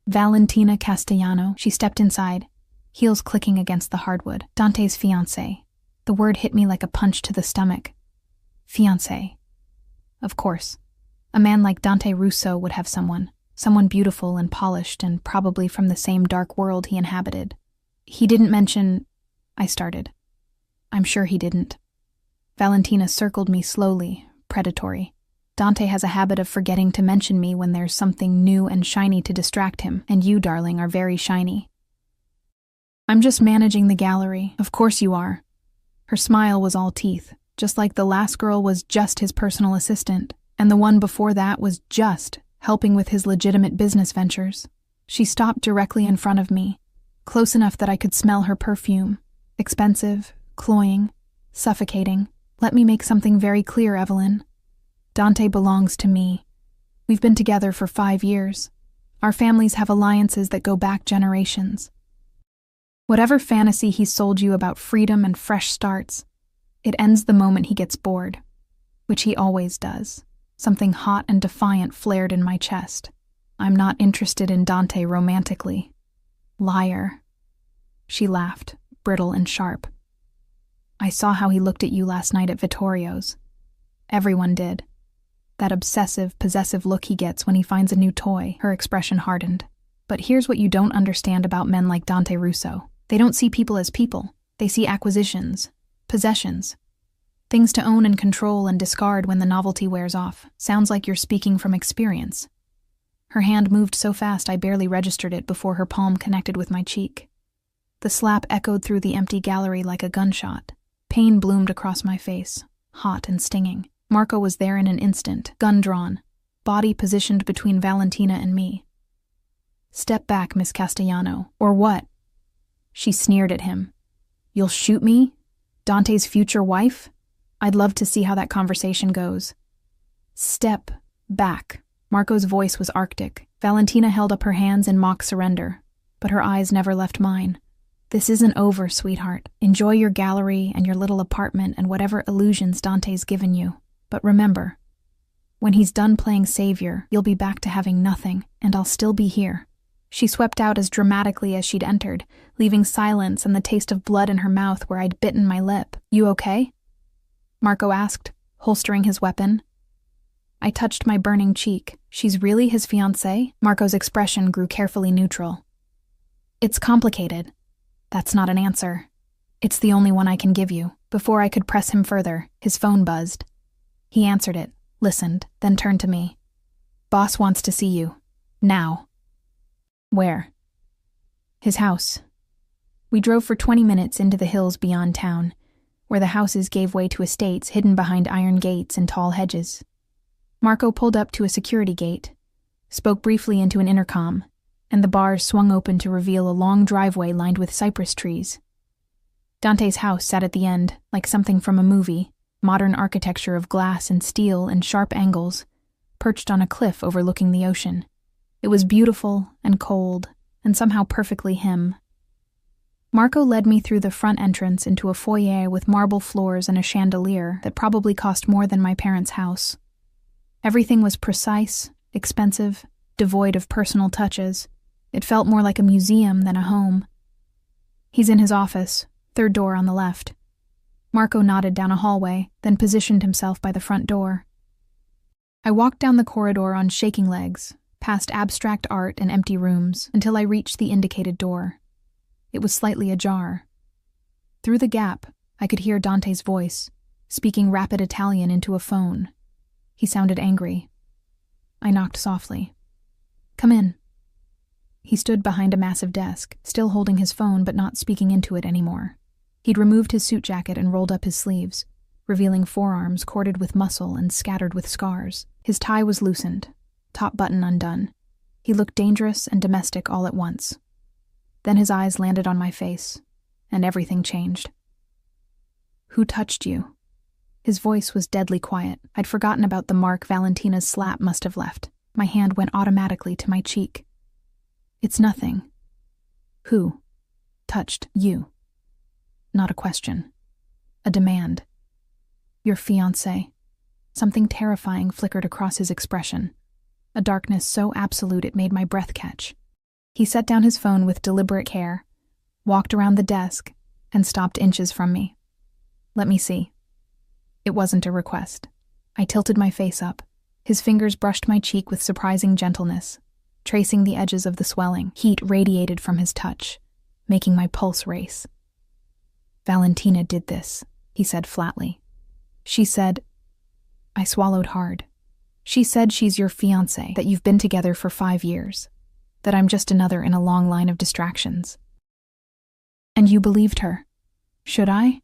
"Valentina Castellano." She stepped inside, heels clicking against the hardwood. "Dante's fiancé." The word hit me like a punch to the stomach. Fiancé. Of course. A man like Dante Russo would have someone beautiful and polished and probably from the same dark world he inhabited. "He didn't mention—" I started. "I'm sure he didn't." Valentina circled me slowly, predatory. "Dante has a habit of forgetting to mention me when there's something new and shiny to distract him, and you, darling, are very shiny." "I'm just managing the gallery. Of course you are." Her smile was all teeth, just like the last girl was just his personal assistant, and the one before that was just helping with his legitimate business ventures. She stopped directly in front of me, close enough that I could smell her perfume. Expensive, cloying, suffocating. "Let me make something very clear, Evelyn. Dante belongs to me. We've been together for 5 years. Our families have alliances that go back generations. Whatever fantasy he sold you about freedom and fresh starts, it ends the moment he gets bored, which he always does." Something hot and defiant flared in my chest. "I'm not interested in Dante romantically." "Liar." She laughed, brittle and sharp. "I saw how he looked at you last night at Vittorio's. Everyone did. That obsessive, possessive look he gets when he finds a new toy." Her expression hardened. "But here's what you don't understand about men like Dante Russo. They don't see people as people. They see acquisitions, possessions. Things to own and control and discard when the novelty wears off. Sounds like you're speaking from experience." Her hand moved so fast I barely registered it before her palm connected with my cheek. The slap echoed through the empty gallery like a gunshot. Pain bloomed across my face, hot and stinging. Marco was there in an instant, gun drawn, body positioned between Valentina and me. "Step back, Miss Castellano, or what?" She sneered at him. "You'll shoot me? Dante's future wife? I'd love to see how that conversation goes." "Step back." Marco's voice was arctic. Valentina held up her hands in mock surrender, but her eyes never left mine. "This isn't over, sweetheart. Enjoy your gallery and your little apartment and whatever illusions Dante's given you. But remember, when he's done playing savior, you'll be back to having nothing, and I'll still be here." She swept out as dramatically as she'd entered, leaving silence and the taste of blood in her mouth where I'd bitten my lip. "You okay?" Marco asked, holstering his weapon. I touched my burning cheek. "She's really his fiancée?" Marco's expression grew carefully neutral. "It's complicated. That's not an answer. It's the only one I can give you." Before I could press him further, his phone buzzed. He answered it, listened, then turned to me. "Boss wants to see you. Now." "Where?" "His house." We drove for 20 minutes into the hills beyond town, where the houses gave way to estates hidden behind iron gates and tall hedges. Marco pulled up to a security gate, spoke briefly into an intercom, and the bars swung open to reveal a long driveway lined with cypress trees. Dante's house sat at the end, like something from a movie, modern architecture of glass and steel and sharp angles, perched on a cliff overlooking the ocean. It was beautiful and cold, and somehow perfectly him. Marco led me through the front entrance into a foyer with marble floors and a chandelier that probably cost more than my parents' house. Everything was precise, expensive, devoid of personal touches. It felt more like a museum than a home. "He's in his office, third door on the left." Marco nodded down a hallway, then positioned himself by the front door. I walked down the corridor on shaking legs, past abstract art and empty rooms, until I reached the indicated door. It was slightly ajar. Through the gap, I could hear Dante's voice, speaking rapid Italian into a phone. He sounded angry. I knocked softly. "Come in." He stood behind a massive desk, still holding his phone but not speaking into it anymore. He'd removed his suit jacket and rolled up his sleeves, revealing forearms corded with muscle and scattered with scars. His tie was loosened, top button undone. He looked dangerous and domestic all at once. Then his eyes landed on my face, and everything changed. "Who touched you?" His voice was deadly quiet. I'd forgotten about the mark Valentina's slap must have left. My hand went automatically to my cheek. "It's nothing." "Who touched you?" Not a question. A demand. "Your fiancé." Something terrifying flickered across his expression. A darkness so absolute it made my breath catch. He set down his phone with deliberate care, walked around the desk, and stopped inches from me. "Let me see." It wasn't a request. I tilted my face up. His fingers brushed my cheek with surprising gentleness, tracing the edges of the swelling. Heat radiated from his touch, making my pulse race. "Valentina did this," he said flatly. "She said—" I swallowed hard. "She said she's your fiancé, that you've been together for 5 years, that I'm just another in a long line of distractions." "And you believed her. Should I?"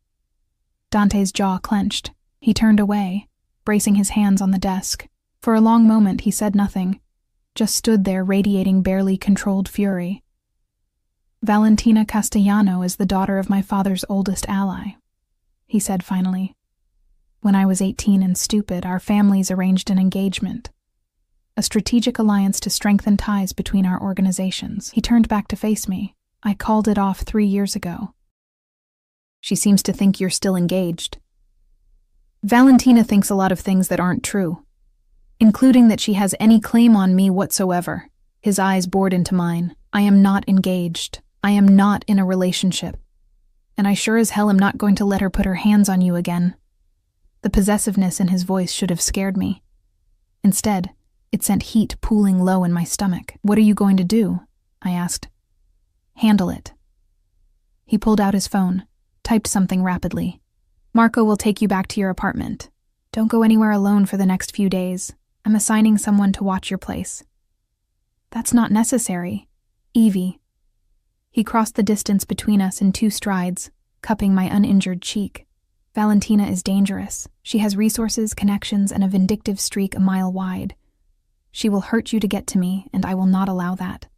Dante's jaw clenched. He turned away, bracing his hands on the desk. For a long moment he said nothing, just stood there radiating barely controlled fury. "Valentina Castellano is the daughter of my father's oldest ally," he said finally. "When I was 18 and stupid, our families arranged an engagement. A strategic alliance to strengthen ties between our organizations." He turned back to face me. "I called it off 3 years ago." "She seems to think you're still engaged." "Valentina thinks a lot of things that aren't true, including that she has any claim on me whatsoever." His eyes bored into mine. "I am not engaged. I am not in a relationship. And I sure as hell am not going to let her put her hands on you again." The possessiveness in his voice should have scared me. Instead, it sent heat pooling low in my stomach. "What are you going to do?" I asked. "Handle it." He pulled out his phone, typed something rapidly. "Marco will take you back to your apartment. Don't go anywhere alone for the next few days. I'm assigning someone to watch your place." "That's not necessary. Evie." He crossed the distance between us in 2 strides, cupping my uninjured cheek. "Valentina is dangerous. She has resources, connections, and a vindictive streak a mile wide. She will hurt you to get to me, and I will not allow that."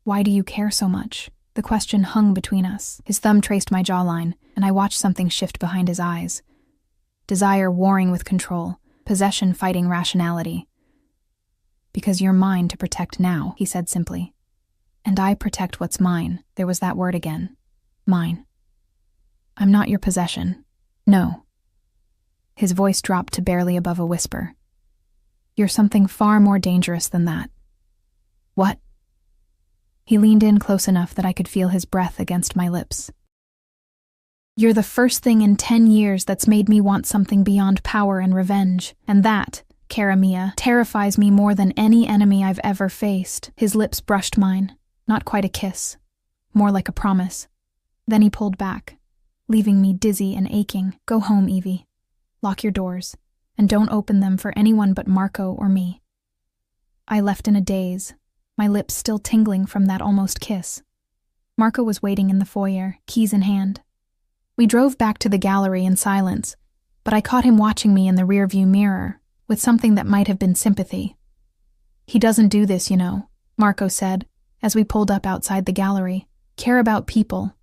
"Why do you care so much?" The question hung between us. His thumb traced my jawline, and I watched something shift behind his eyes. Desire warring with control, possession fighting rationality. "Because you're mine to protect now," he said simply. "And I protect what's mine." There was that word again. Mine. "I'm not your possession. No." His voice dropped to barely above a whisper. "You're something far more dangerous than that." "What?" He leaned in close enough that I could feel his breath against my lips. "You're the first thing in 10 years that's made me want something beyond power and revenge. And that, cara mia, terrifies me more than any enemy I've ever faced." His lips brushed mine, not quite a kiss, more like a promise. Then he pulled back, leaving me dizzy and aching. "Go home, Evie. Lock your doors, and don't open them for anyone but Marco or me." I left in a daze, my lips still tingling from that almost kiss. Marco was waiting in the foyer, keys in hand. We drove back to the gallery in silence, but I caught him watching me in the rearview mirror, with something that might have been sympathy. "He doesn't do this, you know," Marco said, as we pulled up outside the gallery. "Care about people.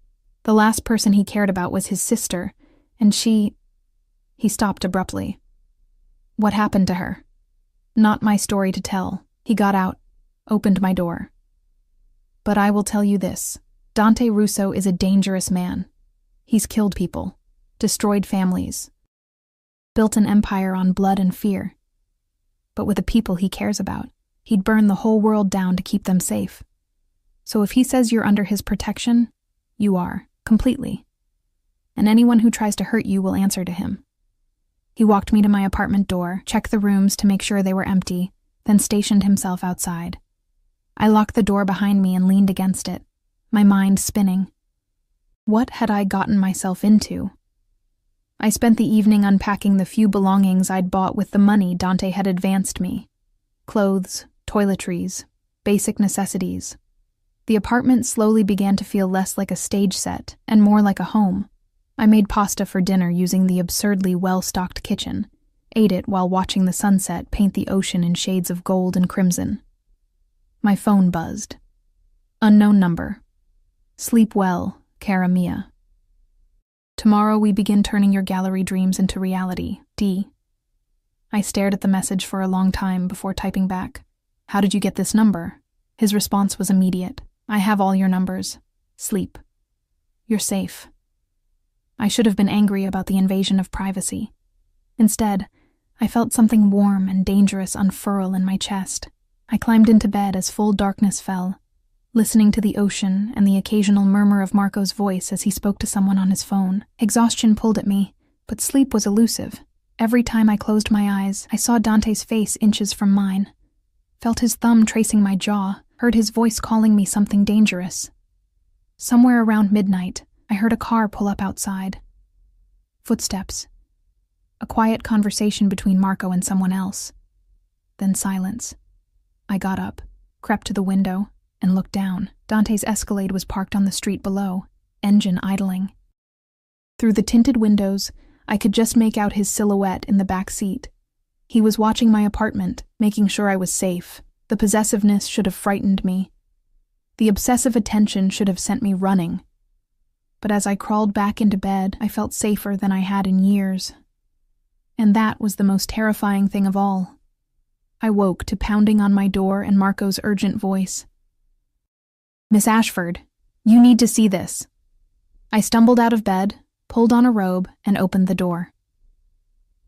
The last person he cared about was his sister, and she—" He stopped abruptly. "What happened to her?" "Not my story to tell." He got out, opened my door. "But I will tell you this. Dante Russo is a dangerous man. He's killed people, destroyed families, built an empire on blood and fear. But with the people he cares about, he'd burn the whole world down to keep them safe. So if he says you're under his protection, you are, completely. And anyone who tries to hurt you will answer to him. He walked me to my apartment door, checked the rooms to make sure they were empty, then stationed himself outside. I locked the door behind me and leaned against it, my mind spinning. What had I gotten myself into? I spent the evening unpacking the few belongings I'd bought with the money Dante had advanced me. Clothes, toiletries, basic necessities. The apartment slowly began to feel less like a stage set and more like a home. I made pasta for dinner using the absurdly well-stocked kitchen, ate it while watching the sunset paint the ocean in shades of gold and crimson. My phone buzzed. Unknown number. Sleep well, cara mia. Tomorrow we begin turning your gallery dreams into reality, D. I stared at the message for a long time before typing back. How did you get this number? His response was immediate. I have all your numbers. Sleep. You're safe. I should have been angry about the invasion of privacy. Instead, I felt something warm and dangerous unfurl in my chest. I climbed into bed as full darkness fell, listening to the ocean and the occasional murmur of Marco's voice as he spoke to someone on his phone. Exhaustion pulled at me, but sleep was elusive. Every time I closed my eyes, I saw Dante's face inches from mine, felt his thumb tracing my jaw, heard his voice calling me something dangerous. Somewhere around midnight, I heard a car pull up outside. Footsteps. A quiet conversation between Marco and someone else. Then silence. I got up, crept to the window, and looked down. Dante's Escalade was parked on the street below, engine idling. Through the tinted windows, I could just make out his silhouette in the back seat. He was watching my apartment, making sure I was safe. The possessiveness should have frightened me. The obsessive attention should have sent me running. But as I crawled back into bed, I felt safer than I had in years. And that was the most terrifying thing of all. I woke to pounding on my door and Marco's urgent voice. Miss Ashford, you need to see this. I stumbled out of bed, pulled on a robe, and opened the door.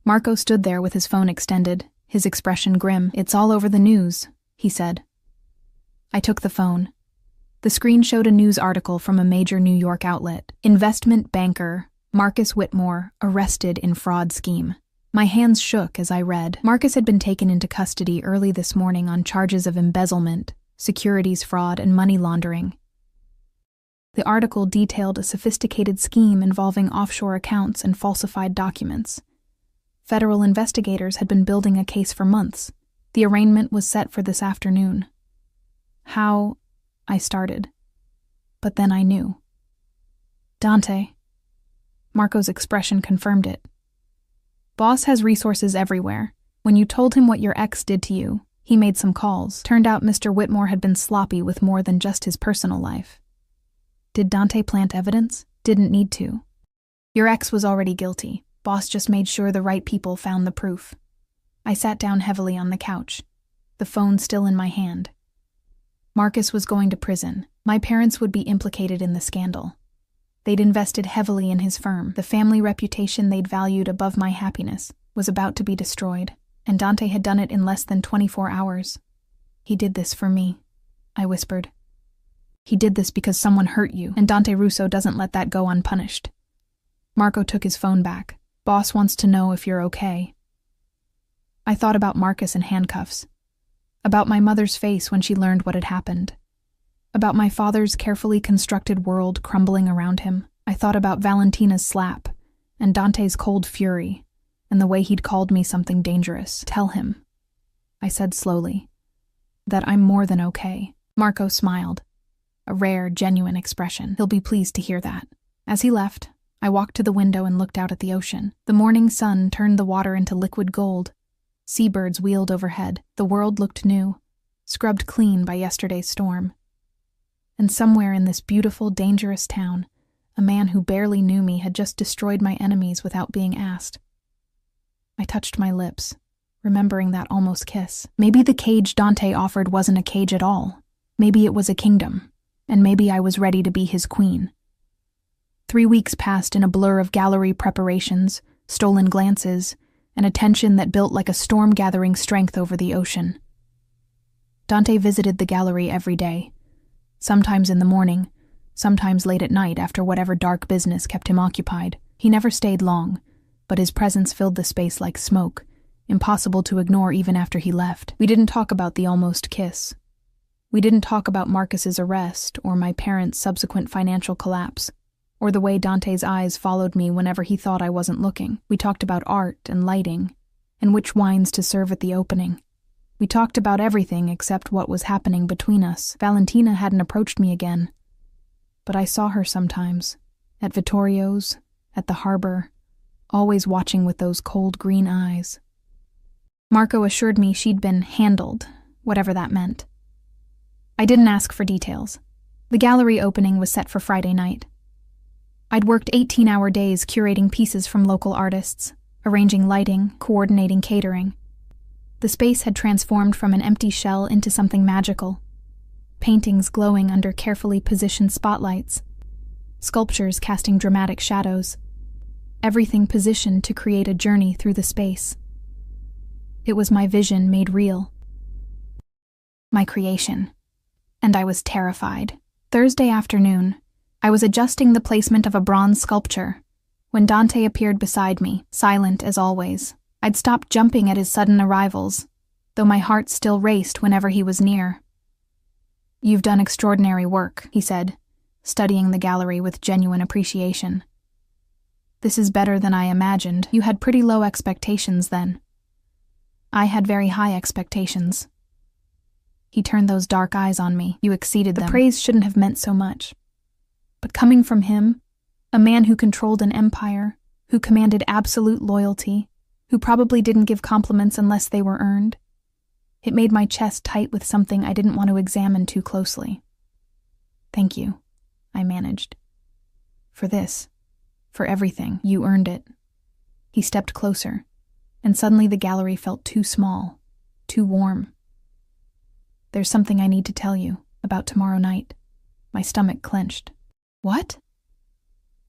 Marco stood there with his phone extended, his expression grim. It's all over the news, he said. I took the phone. The screen showed a news article from a major New York outlet. Investment banker Marcus Whitmore arrested in fraud scheme. My hands shook as I read. Marcus had been taken into custody early this morning on charges of embezzlement, securities fraud, and money laundering. The article detailed a sophisticated scheme involving offshore accounts and falsified documents. Federal investigators had been building a case for months. The arraignment was set for this afternoon. How? I started. But then I knew. Dante. Marco's expression confirmed it. Boss has resources everywhere. When you told him what your ex did to you, he made some calls. Turned out Mr. Whitmore had been sloppy with more than just his personal life. Did Dante plant evidence? Didn't need to. Your ex was already guilty. Boss just made sure the right people found the proof. I sat down heavily on the couch, the phone still in my hand. Marcus was going to prison. My parents would be implicated in the scandal. They'd invested heavily in his firm. The family reputation they'd valued above my happiness was about to be destroyed, and Dante had done it in less than 24 hours. He did this for me, I whispered. He did this because someone hurt you, and Dante Russo doesn't let that go unpunished. Marco took his phone back. Boss wants to know if you're okay. I thought about Marcus in handcuffs. About my mother's face when she learned what had happened. About my father's carefully constructed world crumbling around him. I thought about Valentina's slap, and Dante's cold fury, and the way he'd called me something dangerous. Tell him, I said slowly, that I'm more than okay. Marco smiled, a rare, genuine expression. He'll be pleased to hear that. As he left, I walked to the window and looked out at the ocean. The morning sun turned the water into liquid gold. Seabirds wheeled overhead. The world looked new, scrubbed clean by yesterday's storm. And somewhere in this beautiful, dangerous town, a man who barely knew me had just destroyed my enemies without being asked. I touched my lips, remembering that almost kiss. Maybe the cage Dante offered wasn't a cage at all. Maybe it was a kingdom, and maybe I was ready to be his queen. 3 weeks passed in a blur of gallery preparations, stolen glances, and a tension that built like a storm gathering strength over the ocean. Dante visited the gallery every day, sometimes in the morning, sometimes late at night after whatever dark business kept him occupied. He never stayed long, but his presence filled the space like smoke, impossible to ignore even after he left. We didn't talk about the almost kiss. We didn't talk about Marcus's arrest or my parents' subsequent financial collapse, or the way Dante's eyes followed me whenever he thought I wasn't looking. We talked about art and lighting, and which wines to serve at the opening. We talked about everything except what was happening between us. Valentina hadn't approached me again, but I saw her sometimes, at Vittorio's, at the harbor, always watching with those cold green eyes. Marco assured me she'd been handled, whatever that meant. I didn't ask for details. The gallery opening was set for Friday night. I'd worked 18-hour days curating pieces from local artists, arranging lighting, coordinating catering. The space had transformed from an empty shell into something magical. Paintings glowing under carefully positioned spotlights, sculptures casting dramatic shadows, everything positioned to create a journey through the space. It was my vision made real. My creation. And I was terrified. Thursday afternoon, I was adjusting the placement of a bronze sculpture when Dante appeared beside me, silent as always. I'd stopped jumping at his sudden arrivals, though my heart still raced whenever he was near. "You've done extraordinary work," he said, studying the gallery with genuine appreciation. "This is better than I imagined. You had pretty low expectations then." I had very high expectations. He turned those dark eyes on me. "You exceeded them." The praise shouldn't have meant so much. But coming from him, a man who controlled an empire, who commanded absolute loyalty, who probably didn't give compliments unless they were earned, it made my chest tight with something I didn't want to examine too closely. "Thank you," I managed. "For this, for everything, you earned it." He stepped closer, and suddenly the gallery felt too small, too warm. "There's something I need to tell you about tomorrow night." My stomach clenched. "What?"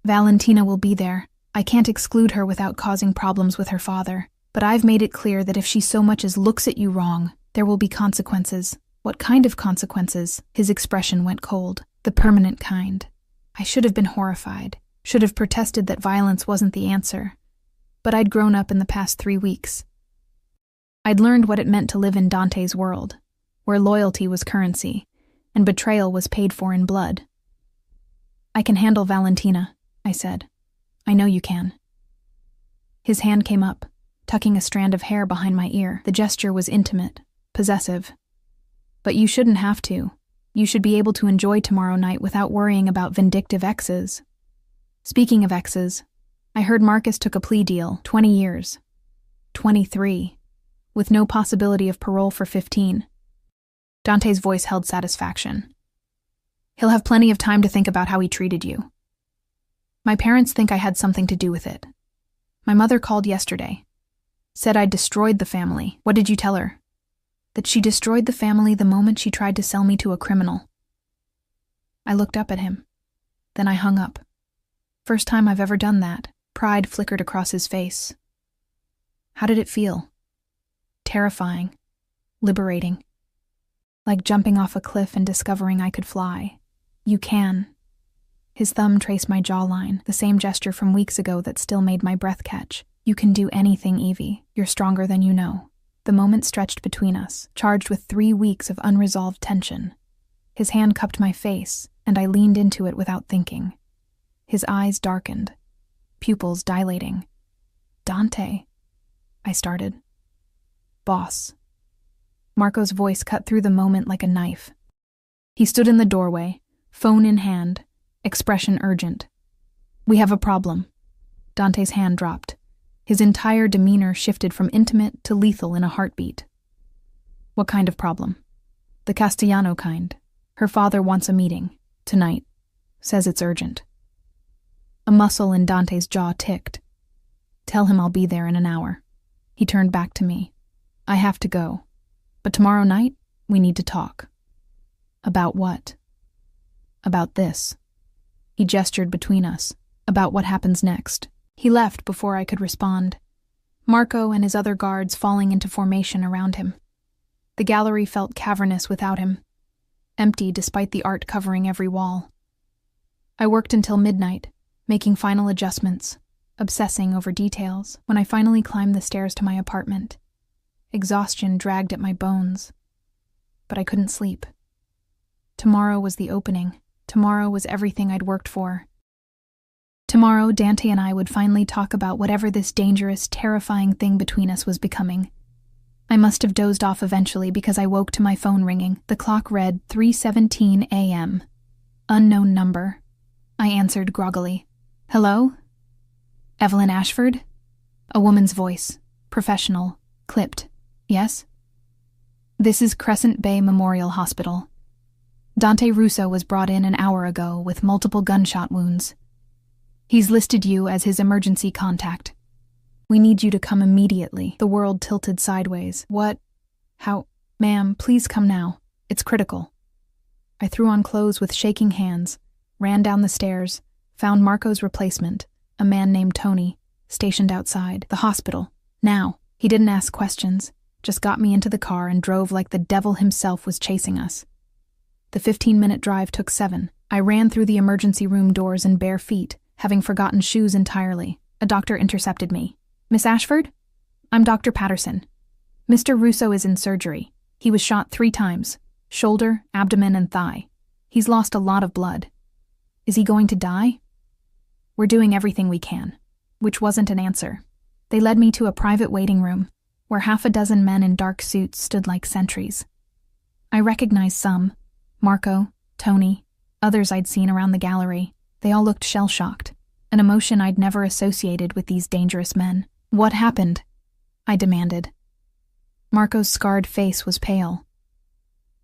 "Valentina will be there. I can't exclude her without causing problems with her father, but I've made it clear that if she so much as looks at you wrong, there will be consequences." "What kind of consequences?" His expression went cold. "The permanent kind." I should have been horrified, should have protested that violence wasn't the answer, but I'd grown up in the past 3 weeks. I'd learned what it meant to live in Dante's world, where loyalty was currency, and betrayal was paid for in blood. "I can handle Valentina," I said. "I know you can." His hand came up, tucking a strand of hair behind my ear. The gesture was intimate, possessive. "But you shouldn't have to. You should be able to enjoy tomorrow night without worrying about vindictive exes." Speaking of exes, I heard Marcus took a plea deal, 20 years. 23, with no possibility of parole for 15. Dante's voice held satisfaction. "He'll have plenty of time to think about how he treated you." My parents think I had something to do with it. My mother called yesterday. Said I'd destroyed the family. What did you tell her? That she destroyed the family the moment she tried to sell me to a criminal. I looked up at him. Then I hung up. First time I've ever done that. Pride flickered across his face. How did it feel? Terrifying. Liberating. Like jumping off a cliff and discovering I could fly. "You can." His thumb traced my jawline, the same gesture from weeks ago that still made my breath catch. "You can do anything, Evie. You're stronger than you know." The moment stretched between us, charged with 3 weeks of unresolved tension. His hand cupped my face, and I leaned into it without thinking. His eyes darkened, pupils dilating. "Dante," I started. "Boss." Marco's voice cut through the moment like a knife. He stood in the doorway, phone in hand, expression urgent. "We have a problem." Dante's hand dropped. His entire demeanor shifted from intimate to lethal in a heartbeat. "What kind of problem?" "The Castellano kind. Her father wants a meeting. Tonight. Says it's urgent." A muscle in Dante's jaw ticked. "Tell him I'll be there in an hour." He turned back to me. "I have to go. But tomorrow night, we need to talk." "About what?" "About this." He gestured between us. "About what happens next." He left before I could respond. Marco and his other guards falling into formation around him. The gallery felt cavernous without him, empty despite the art covering every wall. I worked until midnight, making final adjustments, obsessing over details, when I finally climbed the stairs to my apartment. Exhaustion dragged at my bones, but I couldn't sleep. Tomorrow was the opening. Tomorrow was everything I'd worked for. Tomorrow, Dante and I would finally talk about whatever this dangerous, terrifying thing between us was becoming. I must have dozed off eventually because I woke to my phone ringing. The clock read 3:17 a.m. Unknown number. I answered groggily. Hello? Evelyn Ashford? A woman's voice. Professional. Clipped. Yes? This is Crescent Bay Memorial Hospital. Dante Russo was brought in an hour ago with multiple gunshot wounds. He's listed you as his emergency contact. We need you to come immediately. The world tilted sideways. What? How? Ma'am, please come now. It's critical. I threw on clothes with shaking hands, ran down the stairs, found Marco's replacement, a man named Tony, stationed outside the hospital. Now. He didn't ask questions, just got me into the car and drove like the devil himself was chasing us. The 15-minute drive took 7. I ran through the emergency room doors in bare feet, having forgotten shoes entirely. A doctor intercepted me. Miss Ashford? I'm Dr. Patterson. Mr. Russo is in surgery. He was shot 3 times. Shoulder, abdomen, and thigh. He's lost a lot of blood. Is he going to die? We're doing everything we can. Which wasn't an answer. They led me to a private waiting room, where 6 men in dark suits stood like sentries. I recognized some. Marco, Tony, others I'd seen around the gallery. They all looked shell-shocked, an emotion I'd never associated with these dangerous men. What happened? I demanded. Marco's scarred face was pale.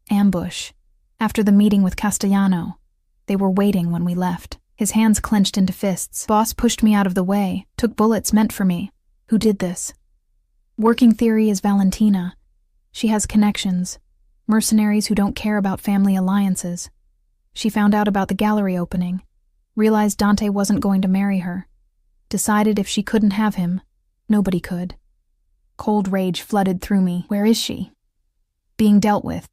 Ambush. After the meeting with Castellano. They were waiting when we left. His hands clenched into fists. Boss pushed me out of the way, took bullets meant for me. Who did this? Working theory is Valentina. She has connections. Mercenaries who don't care about family alliances. She found out about the gallery opening. Realized Dante wasn't going to marry her. Decided if she couldn't have him, nobody could. Cold rage flooded through me. Where is she? Being dealt with.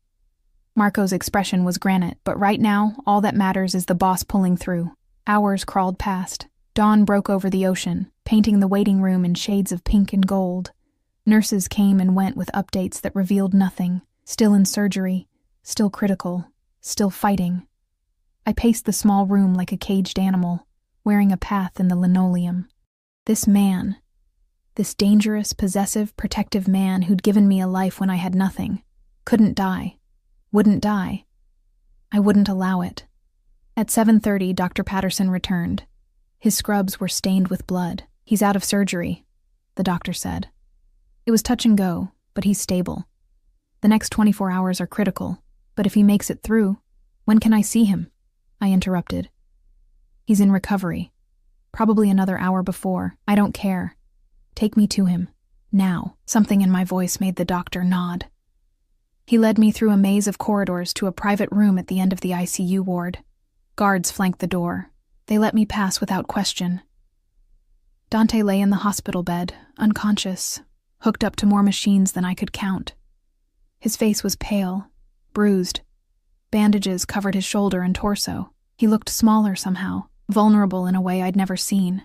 Marco's expression was granite, but right now, all that matters is the boss pulling through. Hours crawled past. Dawn broke over the ocean, painting the waiting room in shades of pink and gold. Nurses came and went with updates that revealed nothing. Still in surgery, still critical, still fighting. I paced the small room like a caged animal, wearing a path in the linoleum. This man, this dangerous, possessive, protective man who'd given me a life when I had nothing, couldn't die, wouldn't die. I wouldn't allow it. At 7:30, Dr. Patterson returned. His scrubs were stained with blood. He's out of surgery, the doctor said. It was touch and go, but he's stable. The next 24 hours are critical, but if he makes it through, when can I see him? I interrupted. He's in recovery. Probably another hour before. I don't care. Take me to him. Now. Something in my voice made the doctor nod. He led me through a maze of corridors to a private room at the end of the ICU ward. Guards flanked the door. They let me pass without question. Dante lay in the hospital bed, unconscious, hooked up to more machines than I could count. His face was pale, bruised. Bandages covered his shoulder and torso. He looked smaller somehow, vulnerable in a way I'd never seen.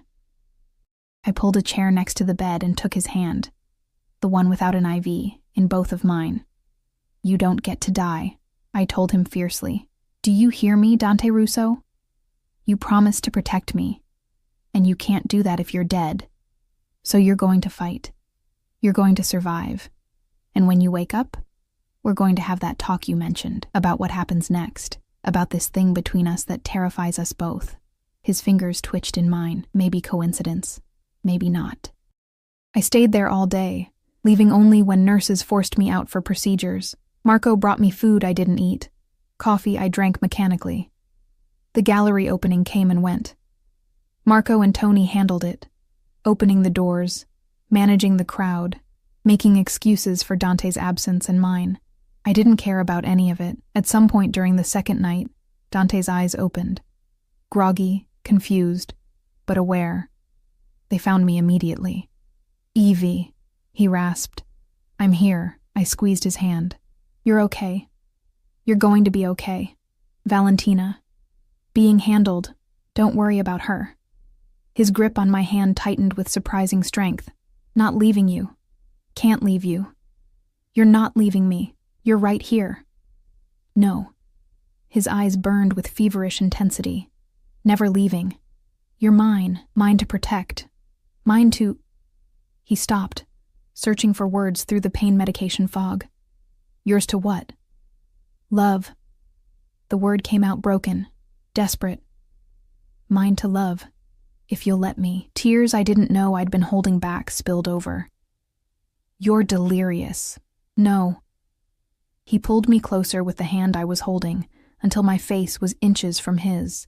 I pulled a chair next to the bed and took his hand, the one without an IV, in both of mine. You don't get to die, I told him fiercely. Do you hear me, Dante Russo? You promised to protect me, and you can't do that if you're dead. So you're going to fight. You're going to survive. And when you wake up, we're going to have that talk you mentioned about what happens next, about this thing between us that terrifies us both. His fingers twitched in mine, maybe coincidence, maybe not. I stayed there all day, leaving only when nurses forced me out for procedures. Marco brought me food I didn't eat, coffee I drank mechanically. The gallery opening came and went. Marco and Tony handled it, opening the doors, managing the crowd, making excuses for Dante's absence and mine. I didn't care about any of it. At some point during the second night, Dante's eyes opened. Groggy, confused, but aware. They found me immediately. Evie, he rasped. I'm here. I squeezed his hand. You're okay. You're going to be okay. Valentina. Being handled. Don't worry about her. His grip on my hand tightened with surprising strength. Not leaving you. Can't leave you. You're not leaving me. You're right here. No. His eyes burned with feverish intensity. Never leaving. You're mine. Mine to protect. Mine to... He stopped, searching for words through the pain medication fog. Yours to what? Love. The word came out broken, desperate. Mine to love, if you'll let me. Tears I didn't know I'd been holding back spilled over. You're delirious. No. He pulled me closer with the hand I was holding, until my face was inches from his.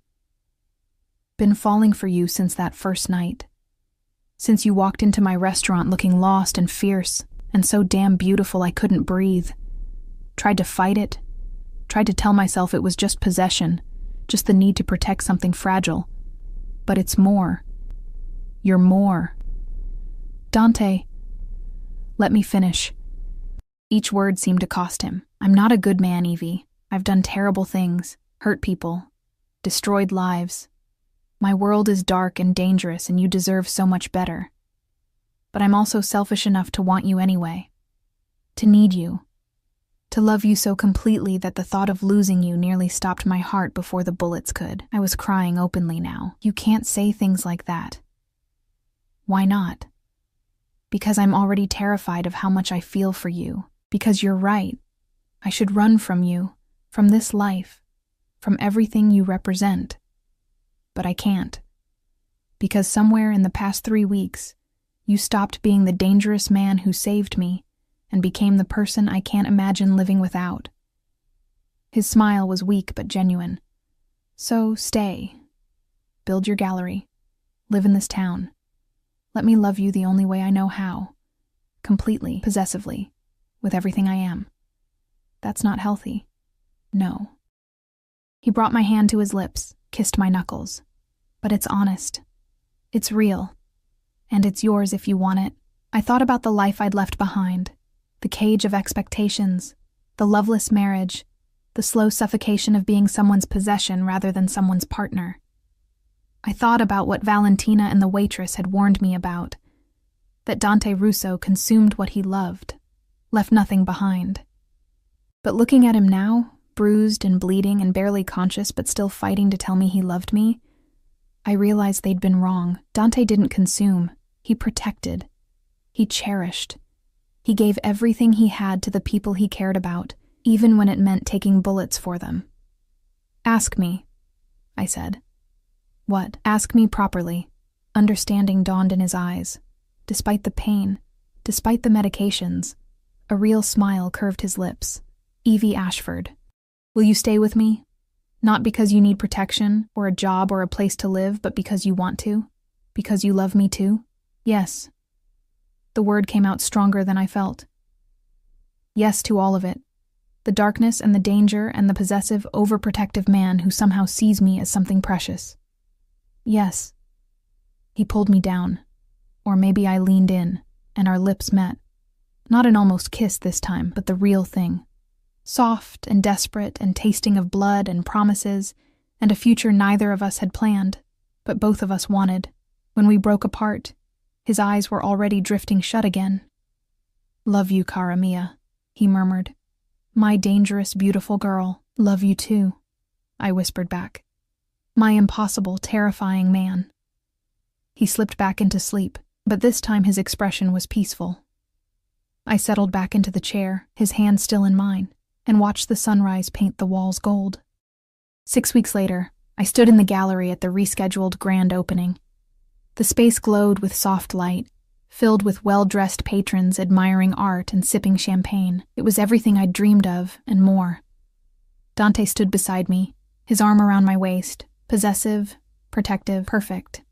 Been falling for you since that first night. Since you walked into my restaurant looking lost and fierce, and so damn beautiful I couldn't breathe. Tried to fight it. Tried to tell myself it was just possession, just the need to protect something fragile. But it's more. You're more. Dante. Let me finish. Each word seemed to cost him. I'm not a good man, Evie. I've done terrible things, hurt people, destroyed lives. My world is dark and dangerous, and you deserve so much better. But I'm also selfish enough to want you anyway. To need you. To love you so completely that the thought of losing you nearly stopped my heart before the bullets could. I was crying openly now. You can't say things like that. Why not? Because I'm already terrified of how much I feel for you. Because you're right. I should run from you, from this life, from everything you represent. But I can't. Because somewhere in the past 3 weeks, you stopped being the dangerous man who saved me and became the person I can't imagine living without. His smile was weak but genuine. So stay. Build your gallery. Live in this town. Let me love you the only way I know how. Completely, possessively, with everything I am. That's not healthy. No. He brought my hand to his lips, kissed my knuckles. But it's honest. It's real. And it's yours if you want it. I thought about the life I'd left behind. The cage of expectations. The loveless marriage. The slow suffocation of being someone's possession rather than someone's partner. I thought about what Valentina and the waitress had warned me about. That Dante Russo consumed what he loved. Left nothing behind. But looking at him now, bruised and bleeding and barely conscious but still fighting to tell me he loved me, I realized they'd been wrong. Dante didn't consume. He protected. He cherished. He gave everything he had to the people he cared about, even when it meant taking bullets for them. Ask me, I said. What? Ask me properly. Understanding dawned in his eyes. Despite the pain, despite the medications, a real smile curved his lips. Evie Ashford. Will you stay with me? Not because you need protection, or a job, or a place to live, but because you want to? Because you love me too? Yes. The word came out stronger than I felt. Yes to all of it. The darkness and the danger and the possessive, overprotective man who somehow sees me as something precious. Yes. He pulled me down. Or maybe I leaned in, and our lips met. Not an almost kiss this time, but the real thing. Soft and desperate and tasting of blood and promises, and a future neither of us had planned, but both of us wanted. When we broke apart, his eyes were already drifting shut again. Love you, cara mia, he murmured. My dangerous, beautiful girl, love you too, I whispered back. My impossible, terrifying man. He slipped back into sleep, but this time his expression was peaceful. I settled back into the chair, his hand still in mine, and watched the sunrise paint the walls gold. 6 weeks later, I stood in the gallery at the rescheduled grand opening. The space glowed with soft light, filled with well-dressed patrons admiring art and sipping champagne. It was everything I'd dreamed of, and more. Dante stood beside me, his arm around my waist, possessive, protective, perfect.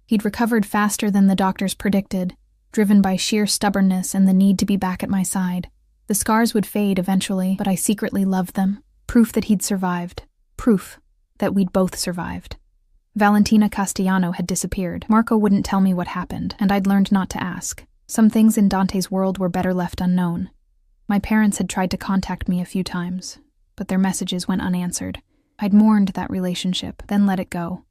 He'd recovered faster than the doctors predicted, driven by sheer stubbornness and the need to be back at my side. The scars would fade eventually, but I secretly loved them. Proof that he'd survived. Proof that we'd both survived. Valentina Castellano had disappeared. Marco wouldn't tell me what happened, and I'd learned not to ask. Some things in Dante's world were better left unknown. My parents had tried to contact me a few times, but their messages went unanswered. I'd mourned that relationship, then let it go.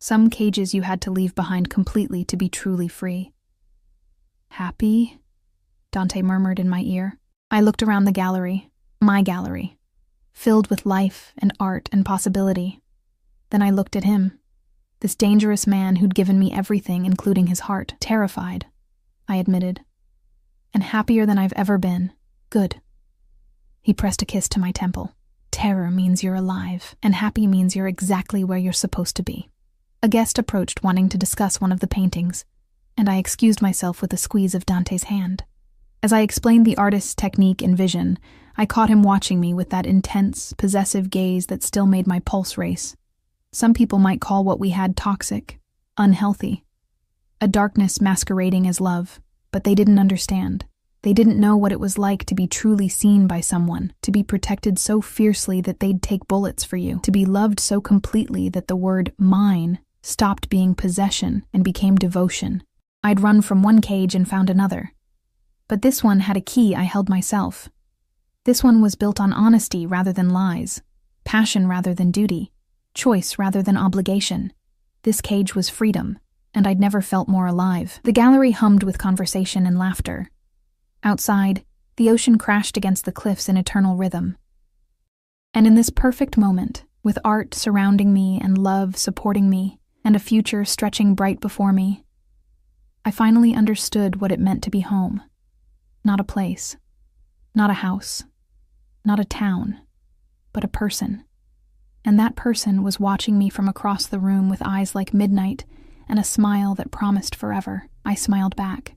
Some cages you had to leave behind completely to be truly free. Happy? Dante murmured in my ear. I looked around the gallery, my gallery, filled with life and art and possibility. Then I looked at him, this dangerous man who'd given me everything, including his heart. Terrified, I admitted. And happier than I've ever been. Good. He pressed a kiss to my temple. Terror means you're alive, and happy means you're exactly where you're supposed to be. A guest approached wanting to discuss one of the paintings, and I excused myself with a squeeze of Dante's hand. As I explained the artist's technique and vision, I caught him watching me with that intense, possessive gaze that still made my pulse race. Some people might call what we had toxic, unhealthy, a darkness masquerading as love, but they didn't understand. They didn't know what it was like to be truly seen by someone, to be protected so fiercely that they'd take bullets for you, to be loved so completely that the word mine stopped being possession and became devotion. I'd run from one cage and found another. But this one had a key I held myself. This one was built on honesty rather than lies, passion rather than duty, choice rather than obligation. This cage was freedom, and I'd never felt more alive. The gallery hummed with conversation and laughter. Outside, the ocean crashed against the cliffs in eternal rhythm. And in this perfect moment, with art surrounding me and love supporting me, and a future stretching bright before me, I finally understood what it meant to be home. Not a place, not a house, not a town, but a person. And that person was watching me from across the room with eyes like midnight and a smile that promised forever. I smiled back.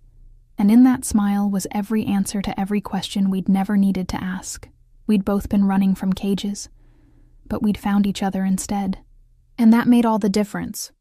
And in that smile was every answer to every question we'd never needed to ask. We'd both been running from cages, but we'd found each other instead. And that made all the difference.